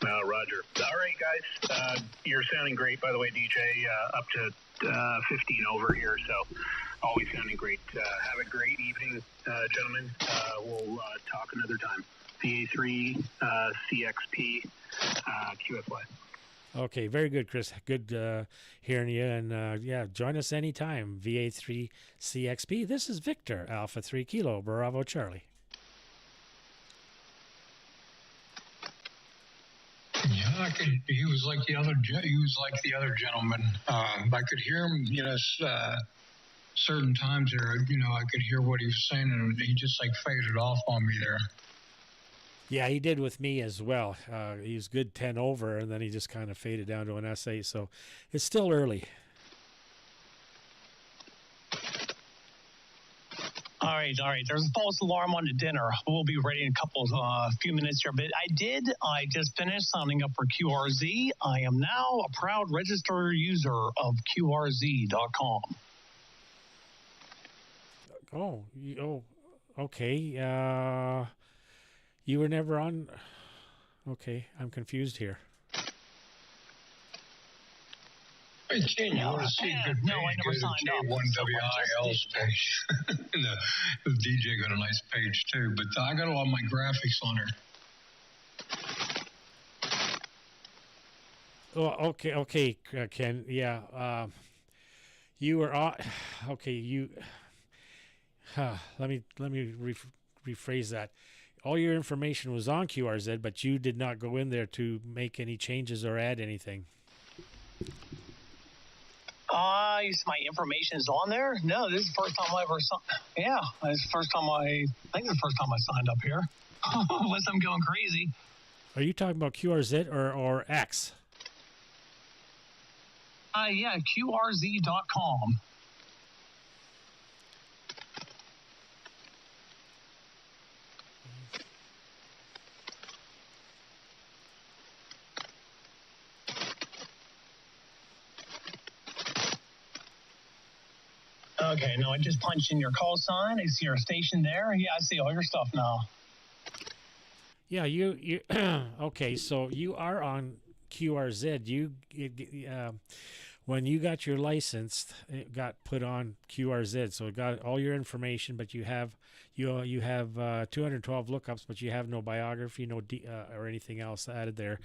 Speaker 9: Roger. All right, guys. You're sounding great, by the way, DJ. Up to 15 over here, so always sounding great. Have a great evening, gentlemen. We'll talk another time. VA3 CXP QSY.
Speaker 1: Okay, very good, Chris. Good hearing you, and yeah, join us anytime. VA3 CXP. This is Victor, Alpha 3 Kilo, Bravo Charlie.
Speaker 5: Yeah, he was like the other gentleman. I could hear him, certain times there. I could hear what he was saying, and he just like faded off on me there.
Speaker 1: Yeah, he did with me as well. He was good 10 over, and then he just kind of faded down to an S8. So it's still early.
Speaker 7: All right. There's a false alarm on the dinner. We'll be ready in a few minutes here. But I just finished signing up for QRZ. I am now a proud registered user of QRZ.com.
Speaker 1: Oh, okay. You were never on. Okay, I'm confused here.
Speaker 5: Hey, Ken, you want to see a good page?
Speaker 7: No, I never signed up.
Speaker 5: K1WIL's page. The DJ got a nice page too, but I got all my graphics on her.
Speaker 1: Oh, okay, Ken. Yeah, you were on. Okay, you. Let me rephrase that. All your information was on QRZ, but you did not go in there to make any changes or add anything.
Speaker 7: My information is on there? No, this is the first time I ever saw. Yeah, this is the first time I think it's the first time I signed up here. Unless I'm going crazy.
Speaker 1: Are you talking about QRZ or X?
Speaker 7: Yeah, QRZ.com. Okay, no, I just punched in your call sign. I see your station there. Yeah, I see all your stuff now.
Speaker 1: Yeah, you okay, so you are on QRZ. When you got your license, it got put on QRZ, so it got all your information, but you have 212 lookups, but you have no biography, or anything else added there.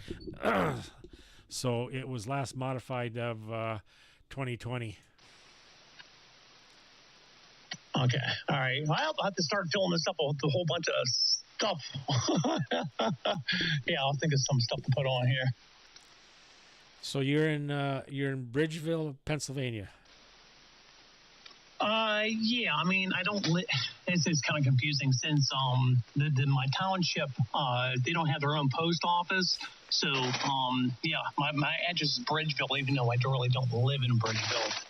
Speaker 1: So it was last modified of 2020.
Speaker 7: Okay, all right. Well, I'll have to start filling this up with a whole bunch of stuff. Yeah, I'll think of some stuff to put on here.
Speaker 1: So you're in Bridgeville, Pennsylvania.
Speaker 7: Yeah. I mean, I don't. It's kind of confusing since my township they don't have their own post office. So yeah, my address is Bridgeville, even though I really don't live in Bridgeville.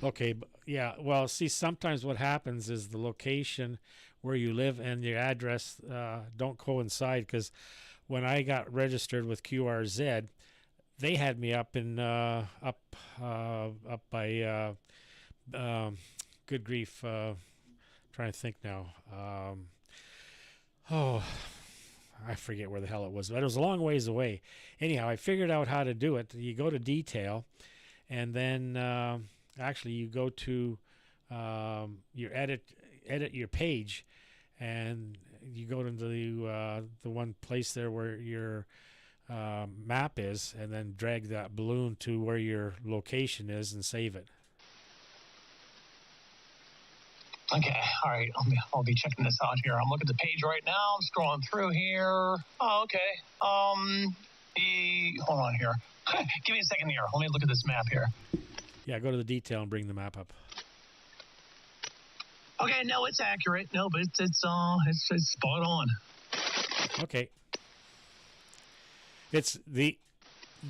Speaker 1: Okay, yeah. Well, see, sometimes what happens is the location where you live and your address don't coincide, because when I got registered with QRZ, they had me up in up by good grief. Trying to think now. I forget where the hell it was, but it was a long ways away. Anyhow, I figured out how to do it. You go to detail, and then actually you go to your edit your page, and you go into the one place there where your map is, and then drag that balloon to where your location is and save it.
Speaker 7: Okay, all right. I'll be checking this out here. I'm looking at the page right now. I'm scrolling through here. Oh, okay. Hold on here. Give me a second here. Let me look at this map here.
Speaker 1: Yeah, go to the detail and bring the map up.
Speaker 7: Okay, no, it's accurate. No, but it's spot on.
Speaker 1: Okay. It's the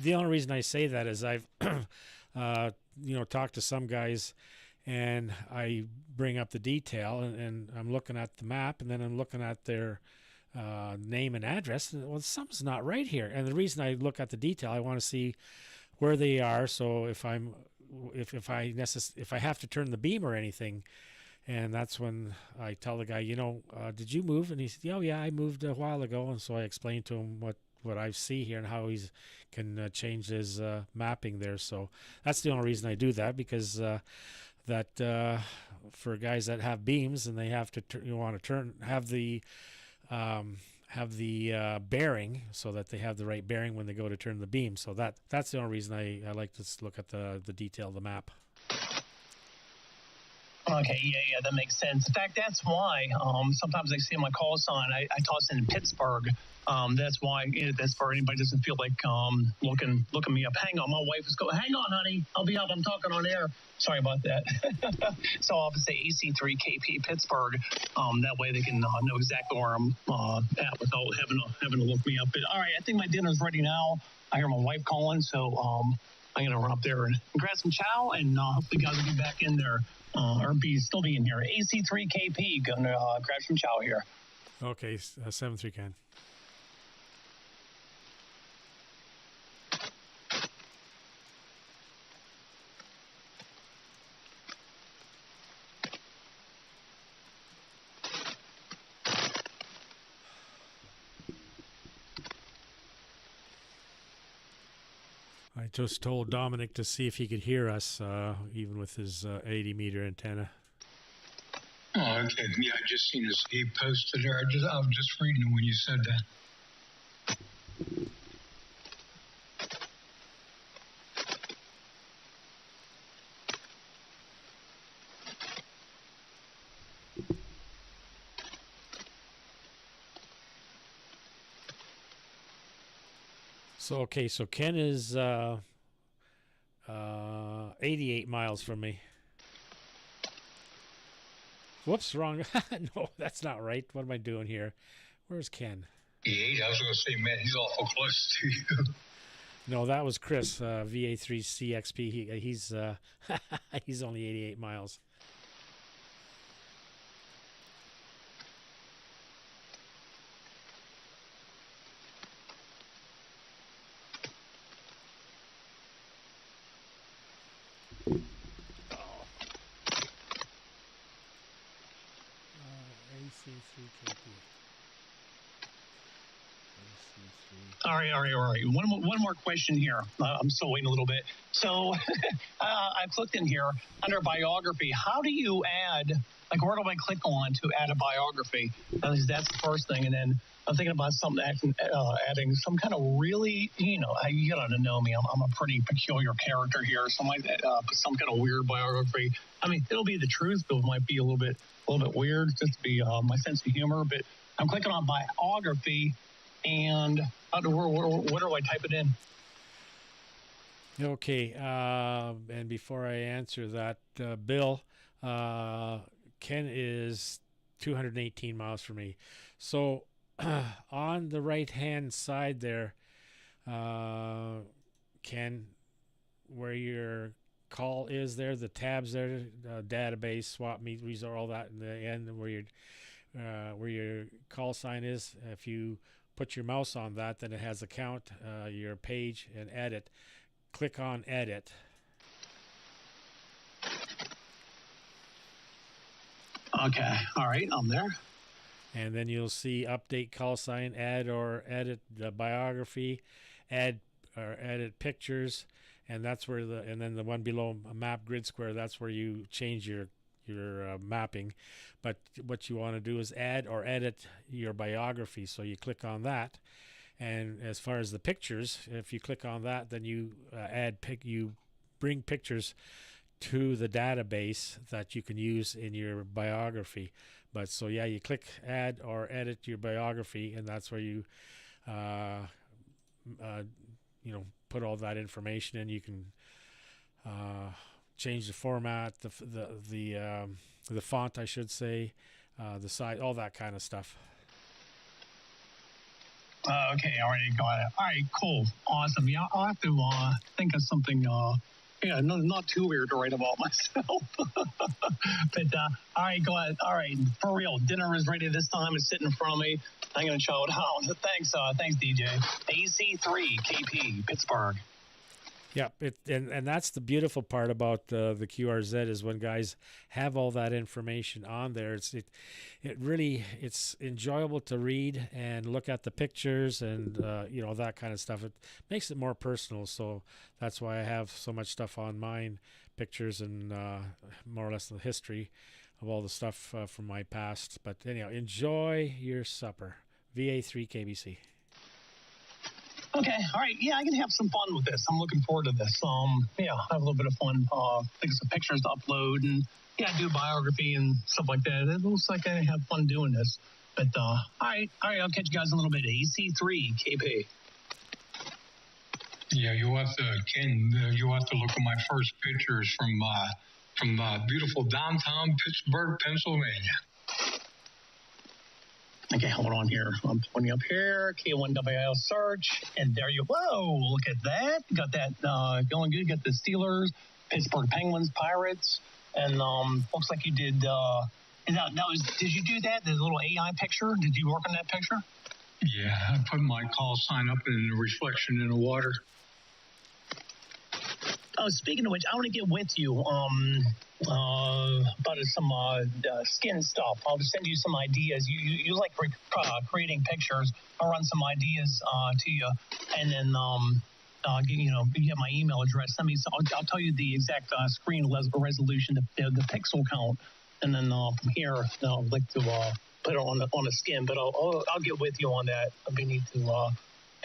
Speaker 1: only reason I say that is I've talked to some guys, and I bring up the detail, and I'm looking at the map, and then I'm looking at their name and address, and well, something's not right here. And the reason I look at the detail, I want to see where they are. So if I have to turn the beam or anything, and that's when I tell the guy, did you move? And he said, oh yeah, I moved a while ago. And so I explained to him what I see here and how he can change his mapping there. So that's the only reason I do that, because for guys that have beams and they have to have the bearing, so that they have the right bearing when they go to turn the beam. So that's the only reason I like to look at the detail of the map.
Speaker 7: Okay, yeah, that makes sense. In fact, that's why sometimes I see my call sign. I toss in Pittsburgh. That's why. That's for anybody doesn't feel like looking me up. Hang on, my wife is going. Hang on, honey. I'll be up. I'm talking on air. Sorry about that. So I'll have to say AC3KP Pittsburgh. That way they can know exactly where I'm at without having to look me up. But all right, I think my dinner's ready now. I hear my wife calling, so I'm gonna run up there and grab some chow, and hopefully guys will be back in there. Or still be in here. AC3KP, gonna grab some chow here.
Speaker 1: Okay, 7-3 Ken. I just told Dominic to see if he could hear us, even with his 80-meter antenna.
Speaker 5: Oh, okay. Yeah, I just seen he posted there. I was just reading when you said that.
Speaker 1: So Ken is 88 miles from me. Whoops, wrong. No, that's not right. What am I doing here? Where's Ken?
Speaker 5: 88? I was going to say, man, he's awful close to you.
Speaker 1: No, that was Chris, VA3CXP. He's only 88 miles.
Speaker 7: All right. One more question here. I'm still waiting a little bit. So I clicked in here under biography. How do you add, where do I click on to add a biography? At least that's the first thing. And then I'm thinking about something adding some kind of really, you gotta know me. I'm a pretty peculiar character here. So I might put some kind of weird biography. I mean, it'll be the truth, but it might be a little bit weird, just to be my sense of humor. But I'm clicking on biography, and where do I type it in?
Speaker 1: Okay, and before I answer that, Bill, Ken is 218 miles from me. So on the right-hand side there, Ken, where your call is there, the tabs there, database, swap, meet, resort, all that in the end, where your call sign is, if you put your mouse on that, then it has a count, your page, and edit. Click on edit.
Speaker 7: Okay. All right. I'm there.
Speaker 1: And then you'll see update call sign, add or edit the biography, add or edit pictures, and that's where and then the one below, a map grid square, that's where you change your mapping. But what you want to do is add or edit your biography. So you click on that, and as far as the pictures, if you click on that, then you you bring pictures to the database that you can use in your biography. But so yeah, you click add or edit your biography, and that's where you put all that information in. You can change the format, the font, I should say, the size, all that kind of stuff.
Speaker 7: Okay, already got it. All right, cool. Awesome. Yeah, I'll have to think of something, not too weird to write about myself. But, all right, go ahead. All right, for real, dinner is ready this time. It's sitting in front of me. I'm going to chow it down. Thanks, DJ. VA3KBC, Pittsburgh.
Speaker 1: Yeah, and that's the beautiful part about the QRZ is when guys have all that information on there. It's enjoyable to read and look at the pictures and that kind of stuff. It makes it more personal. So that's why I have so much stuff on mine, pictures and more or less the history of all the stuff from my past. But anyhow, enjoy your supper. VA3KBC.
Speaker 7: Okay, all right. Yeah, I can have some fun with this. I'm looking forward to this. Have a little bit of fun. Think of some pictures to upload and do biography and stuff like that. It looks like I have fun doing this. But all right. I'll catch you guys in a little bit. AC3KP.
Speaker 5: Yeah, you have to look at my first pictures from beautiful downtown Pittsburgh, Pennsylvania.
Speaker 7: Okay, hold on here. I'm pointing up here. K1WL search. And there you go. Look at that. Got that going good. Got the Steelers, Pittsburgh Penguins, Pirates. And looks like you did. Did you do that? The little AI picture? Did you work on that picture?
Speaker 5: Yeah, I put my call sign up in the reflection in the water.
Speaker 7: Oh, speaking of which, I want to get with you about some skin stuff. I'll send you some ideas. You like creating pictures. I'll run some ideas to you, and then you have my email address. Send me. I'll tell you the exact screen resolution, the pixel count, and then from here I'd like to put it on the skin. But I'll get with you on that. We need to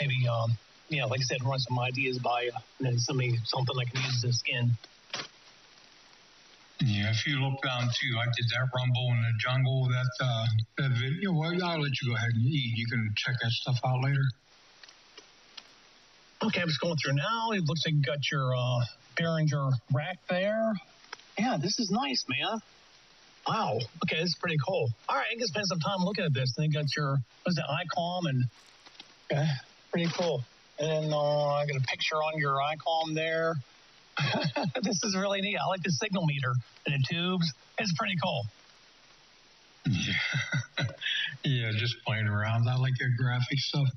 Speaker 7: maybe. Like I said, run some ideas by you, and then something I can use as a skin.
Speaker 5: Yeah, if you look down too, I did that Rumble in the Jungle, that video. Well, I'll let you go ahead and eat. You can check that stuff out later.
Speaker 7: Okay, I'm just going through now. It looks like you got your Behringer rack there. Yeah, this is nice, man. Wow. Okay, this is pretty cool. All right, I can spend some time looking at this. Then you got your, ICOM, and pretty cool. And then I got a picture on your ICOM there. This is really neat. I like the signal meter and the tubes. It's pretty cool.
Speaker 5: Yeah, yeah, just playing around. I like that graphic stuff.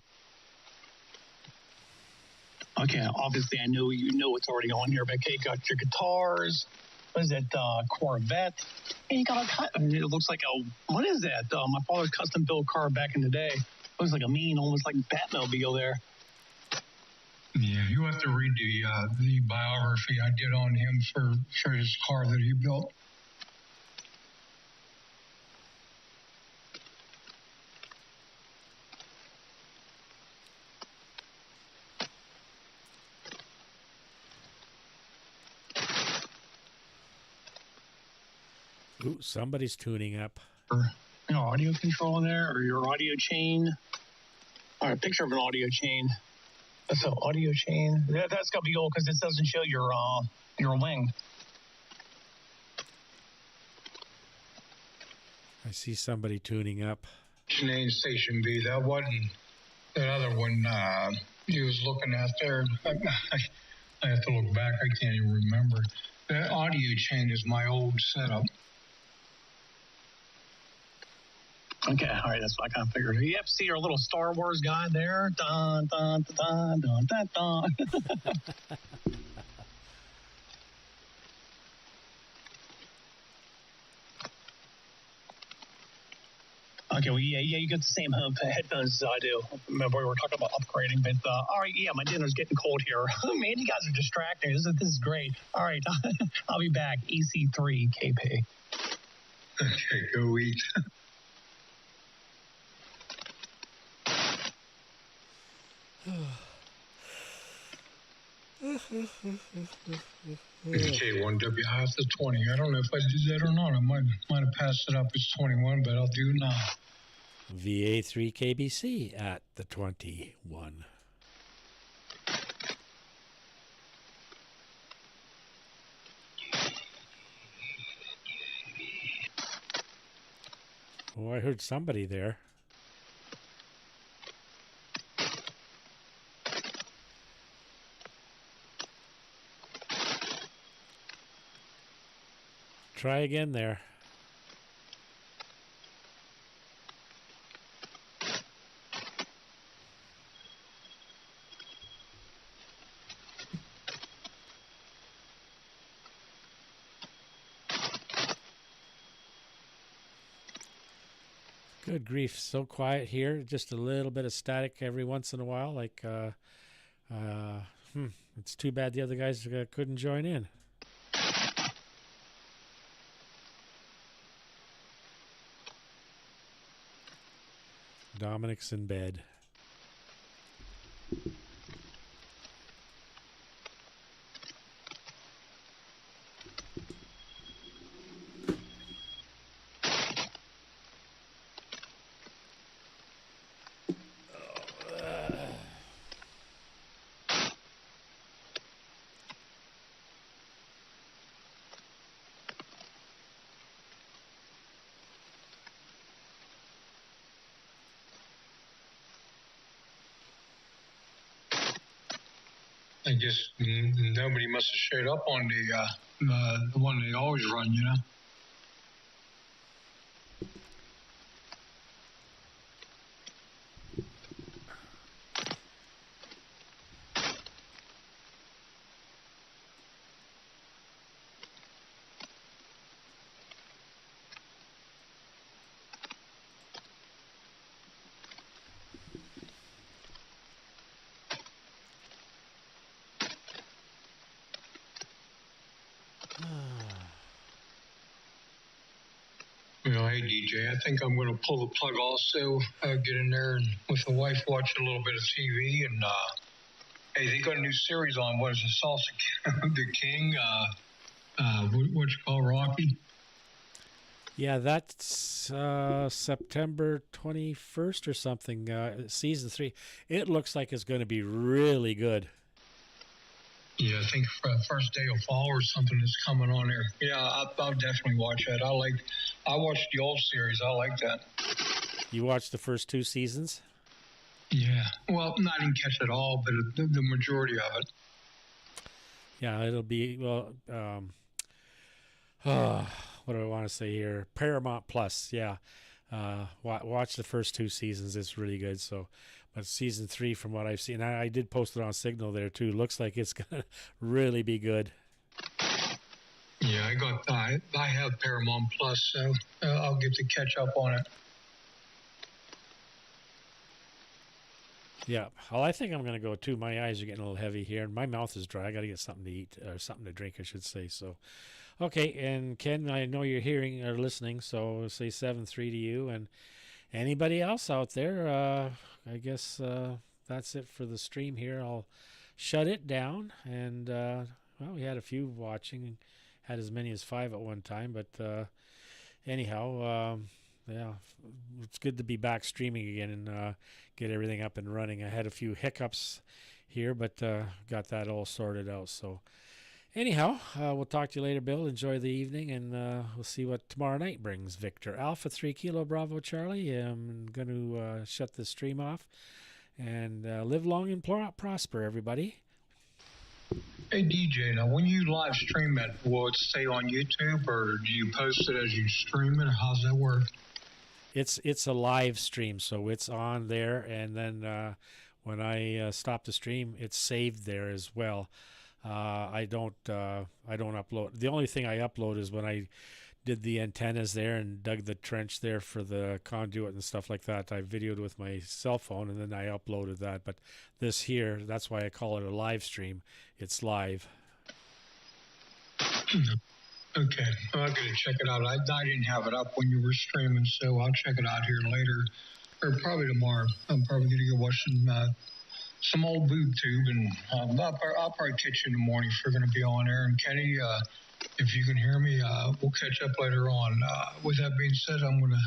Speaker 7: Okay, obviously I know you know what's already on here, but okay, you got your guitars. What is that, Corvette? And you got it looks like what is that? My father's custom built car back in the day. Looks like a mean, almost like Batmobile there.
Speaker 5: Yeah, you have to read the biography I did on him for his car that he built.
Speaker 1: Ooh, somebody's tuning up.
Speaker 7: Audio control there, or your audio chain. All right, picture of an audio chain. That's an audio chain. That's got to be old because it doesn't show your wing.
Speaker 1: I see somebody tuning up.
Speaker 5: Name Station B. That wasn't that other one he was looking at there. I have to look back. I can't even remember. That audio chain is my old setup.
Speaker 7: Okay, all right, that's what I kind of figured. You have to see our little Star Wars guy there. Dun, dun, dun, dun, dun, dun. Okay, well, yeah, you get the same headphones as I do. Remember, we were talking about upgrading, but all right, yeah, my dinner's getting cold here. Man, you guys are distracting. This is great. All right, I'll be back. EC3KP.
Speaker 5: Okay, go eat. K1W half the 20. I don't know if I did that or not. I might have passed it up as 21, but I'll do now.
Speaker 1: VA3KBC at the 21. Oh, I heard somebody there. Try again there. Good grief, so quiet here. Just a little bit of static every once in a while. Like, it's too bad the other guys couldn't join in. Dominic's in bed.
Speaker 5: I guess nobody must have showed up on the one they always run, you know. Hey, DJ, I think I'm going to pull the plug also, get in there and with the wife watch a little bit of TV. And, hey, they got a new series on, what is it, Salsa the King, what you call Rocky?
Speaker 1: Yeah, that's September 21st or something, season 3. It looks like it's going to be really good.
Speaker 5: Yeah, I think first day of fall or something is coming on there. Yeah, I'll definitely watch that. I watched the old series. I like that.
Speaker 1: You watched the first 2 seasons?
Speaker 5: Yeah. Well, I didn't catch it all, but the majority of it.
Speaker 1: Yeah, it'll be, well, what do I want to say here? Paramount Plus, yeah. Watch the first 2 seasons. It's really good. So, but season 3, from what I've seen, I did post it on Signal there too. Looks like it's gonna really be good.
Speaker 5: Yeah, I have Paramount Plus, so I'll get to catch up on it.
Speaker 1: Yeah, well, I think I'm going to go too. My eyes are getting a little heavy here, and my mouth is dry. I got to get something to eat, or something to drink, I should say. So, okay, and Ken, I know you're hearing or listening, so I'll say 7-3 to you. And anybody else out there, I guess that's it for the stream here. I'll shut it down, and, well, we had a few watching, had as many as 5 at one time, but anyhow, yeah, it's good to be back streaming again and get everything up and running. I had a few hiccups here, but got that all sorted out. So anyhow, we'll talk to you later, Bill. Enjoy the evening, and we'll see what tomorrow night brings. Victor Alpha 3 Kilo Bravo Charlie. I'm going to shut the stream off, and live long and prosper, everybody.
Speaker 5: Hey, DJ, now when you live stream it, will it stay on YouTube, or do you post it as you stream it, or how's that work?
Speaker 1: It's a live stream, so it's on there, and then when I stop the stream, it's saved there as well. I don't upload. The only thing I upload is when I did the antennas there and dug the trench there for the conduit and stuff like that. I videoed with my cell phone, and then I uploaded that. But this here, that's why I call it a live stream. It's live.
Speaker 5: Okay, well, I'm going to check it out. I didn't have it up when you were streaming, so I'll check it out here later, or probably tomorrow. I'm probably going to go watch some old boob tube, and I'll probably catch you in the morning if you're going to be on there. And Kenny, if you can hear me, we'll catch up later on. With that being said, I'm going to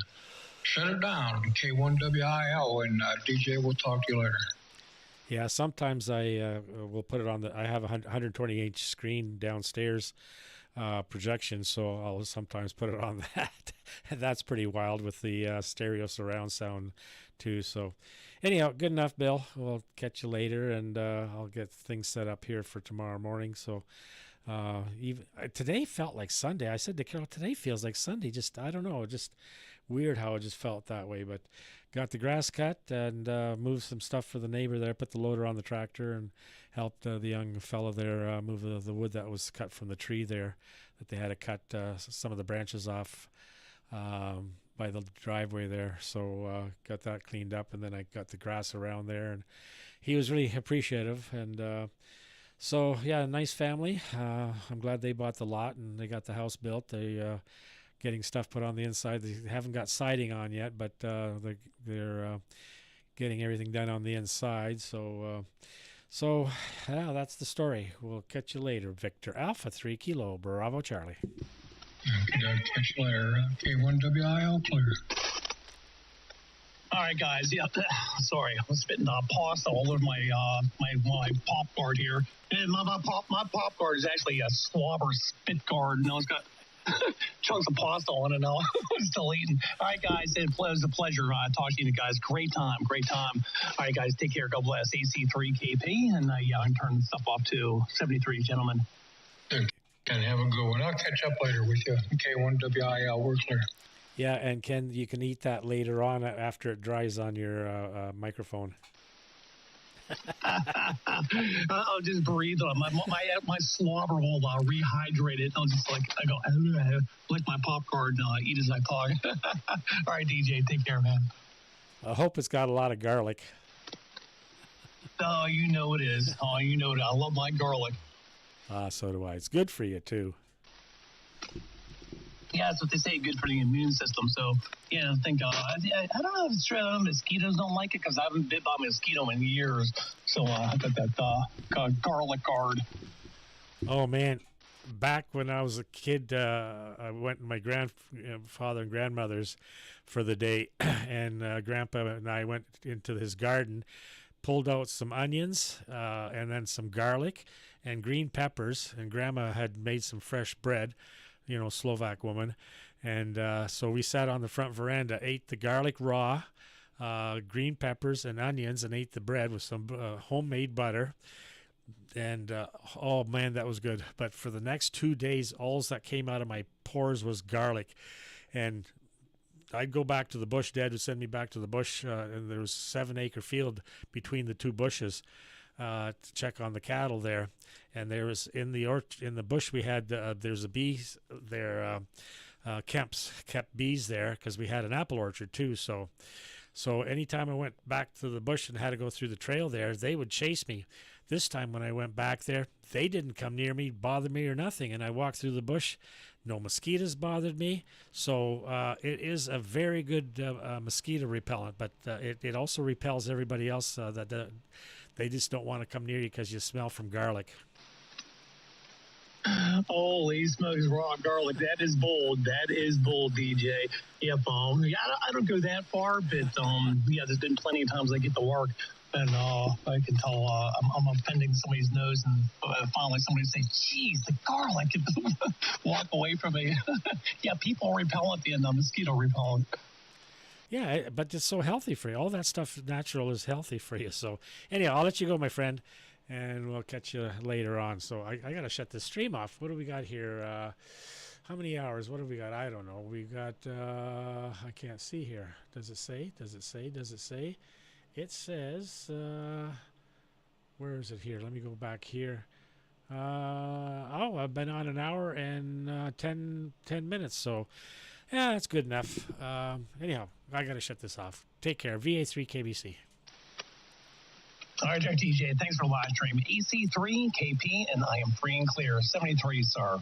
Speaker 5: shut it down. K1WIL, and DJ, we'll talk to you later.
Speaker 1: Yeah, sometimes I will put it on I have a 120-inch screen downstairs, projection, so I'll sometimes put it on that. That's pretty wild with the stereo surround sound too. So anyhow, good enough, Bill. We'll catch you later, and I'll get things set up here for tomorrow morning. So Even today felt like Sunday. I said to Carol, today feels like Sunday. Just, I don't know, just weird how it just felt that way. But got the grass cut and moved some stuff for the neighbor there, put the loader on the tractor and helped the young fellow there move the wood that was cut from the tree there that they had to cut some of the branches off by the driveway there. So got that cleaned up, and then I got the grass around there, and he was really appreciative. And so, yeah, nice family. I'm glad they bought the lot and they got the house built. They getting stuff put on the inside. They haven't got siding on yet, but they're getting everything done on the inside. So yeah, that's the story. We'll catch you later. Victor Alpha 3 Kilo Bravo Charlie.
Speaker 5: Okay, catch you later. K1WIL clear.
Speaker 7: All right, guys. Yeah, sorry, I was spitting pasta all over my pop guard here. And my pop guard is actually a slobber spit guard. And it's got chunks of pasta on it now. I'm still eating. All right, guys. It was a pleasure talking to you guys. Great time. All right, guys. Take care. God bless. AC3KP. And yeah, I'm turning stuff off to 73, gentlemen.
Speaker 5: Good. Can have a good one. I'll catch up later with you. K1WIL, we're clear.
Speaker 1: Yeah, and Ken, you can eat that later on after it dries on your microphone.
Speaker 7: I'll just breathe on my slobber will rehydrate it. I'll just I go like my pop guard, eat as I talk. All right, DJ, take care, man.
Speaker 1: I hope it's got a lot of garlic.
Speaker 7: Oh, you know it is. Oh, you know it. I love my garlic.
Speaker 1: So do I. It's good for you too.
Speaker 7: Yeah, that's what they say, good for the immune system. So, yeah, I think, I don't know if it's true. Mosquitoes don't like it because I haven't bit by a mosquito in years. So I got that garlic guard.
Speaker 1: Oh, man. Back when I was a kid, I went to my grandfather and grandmother's for the day, and Grandpa and I went into his garden, pulled out some onions and then some garlic and green peppers, and Grandma had made some fresh bread. Slovak woman. And so we sat on the front veranda, ate the garlic raw, green peppers and onions, and ate the bread with some homemade butter. And, oh, man, that was good. But for the next 2 days, all that came out of my pores was garlic. And I'd go back to the bush. Dad would send me back to the bush, and there was a 7-acre field between the two bushes. To check on the cattle there, and there was in the bush we had there's a bees there, kept bees there because we had an apple orchard too. So anytime I went back to the bush and had to go through the trail there, they would chase me. This time when I went back there, they didn't come near me, bother me or nothing, and I walked through the bush. No mosquitoes bothered me. So it is a very good mosquito repellent, but it also repels everybody else that they just don't want to come near you because you smell from garlic.
Speaker 7: Holy smokes, raw garlic. That is bold, DJ. Yep. I don't go that far, but yeah, there's been plenty of times I get to work and I can tell I'm offending somebody's nose, and finally somebody say, "Geez, the garlic!" and walk away from me. Yeah, people repellent and mosquito repellent.
Speaker 1: Yeah, but it's so healthy for you. All that stuff natural is healthy for you. So anyhow, I'll let you go, my friend, and we'll catch you later on. So I got to shut the stream off. What do we got here? How many hours? What have we got? I don't know. We got, I can't see here. Does it say? It says, where is it here? Let me go back here. I've been on an hour and 10 minutes. So yeah, that's good enough. Anyhow, I got to shut this off. Take care. VA3KBC.
Speaker 7: All right, DJ. Thanks for live stream. AC3KP, and I am free and clear. 73, sir.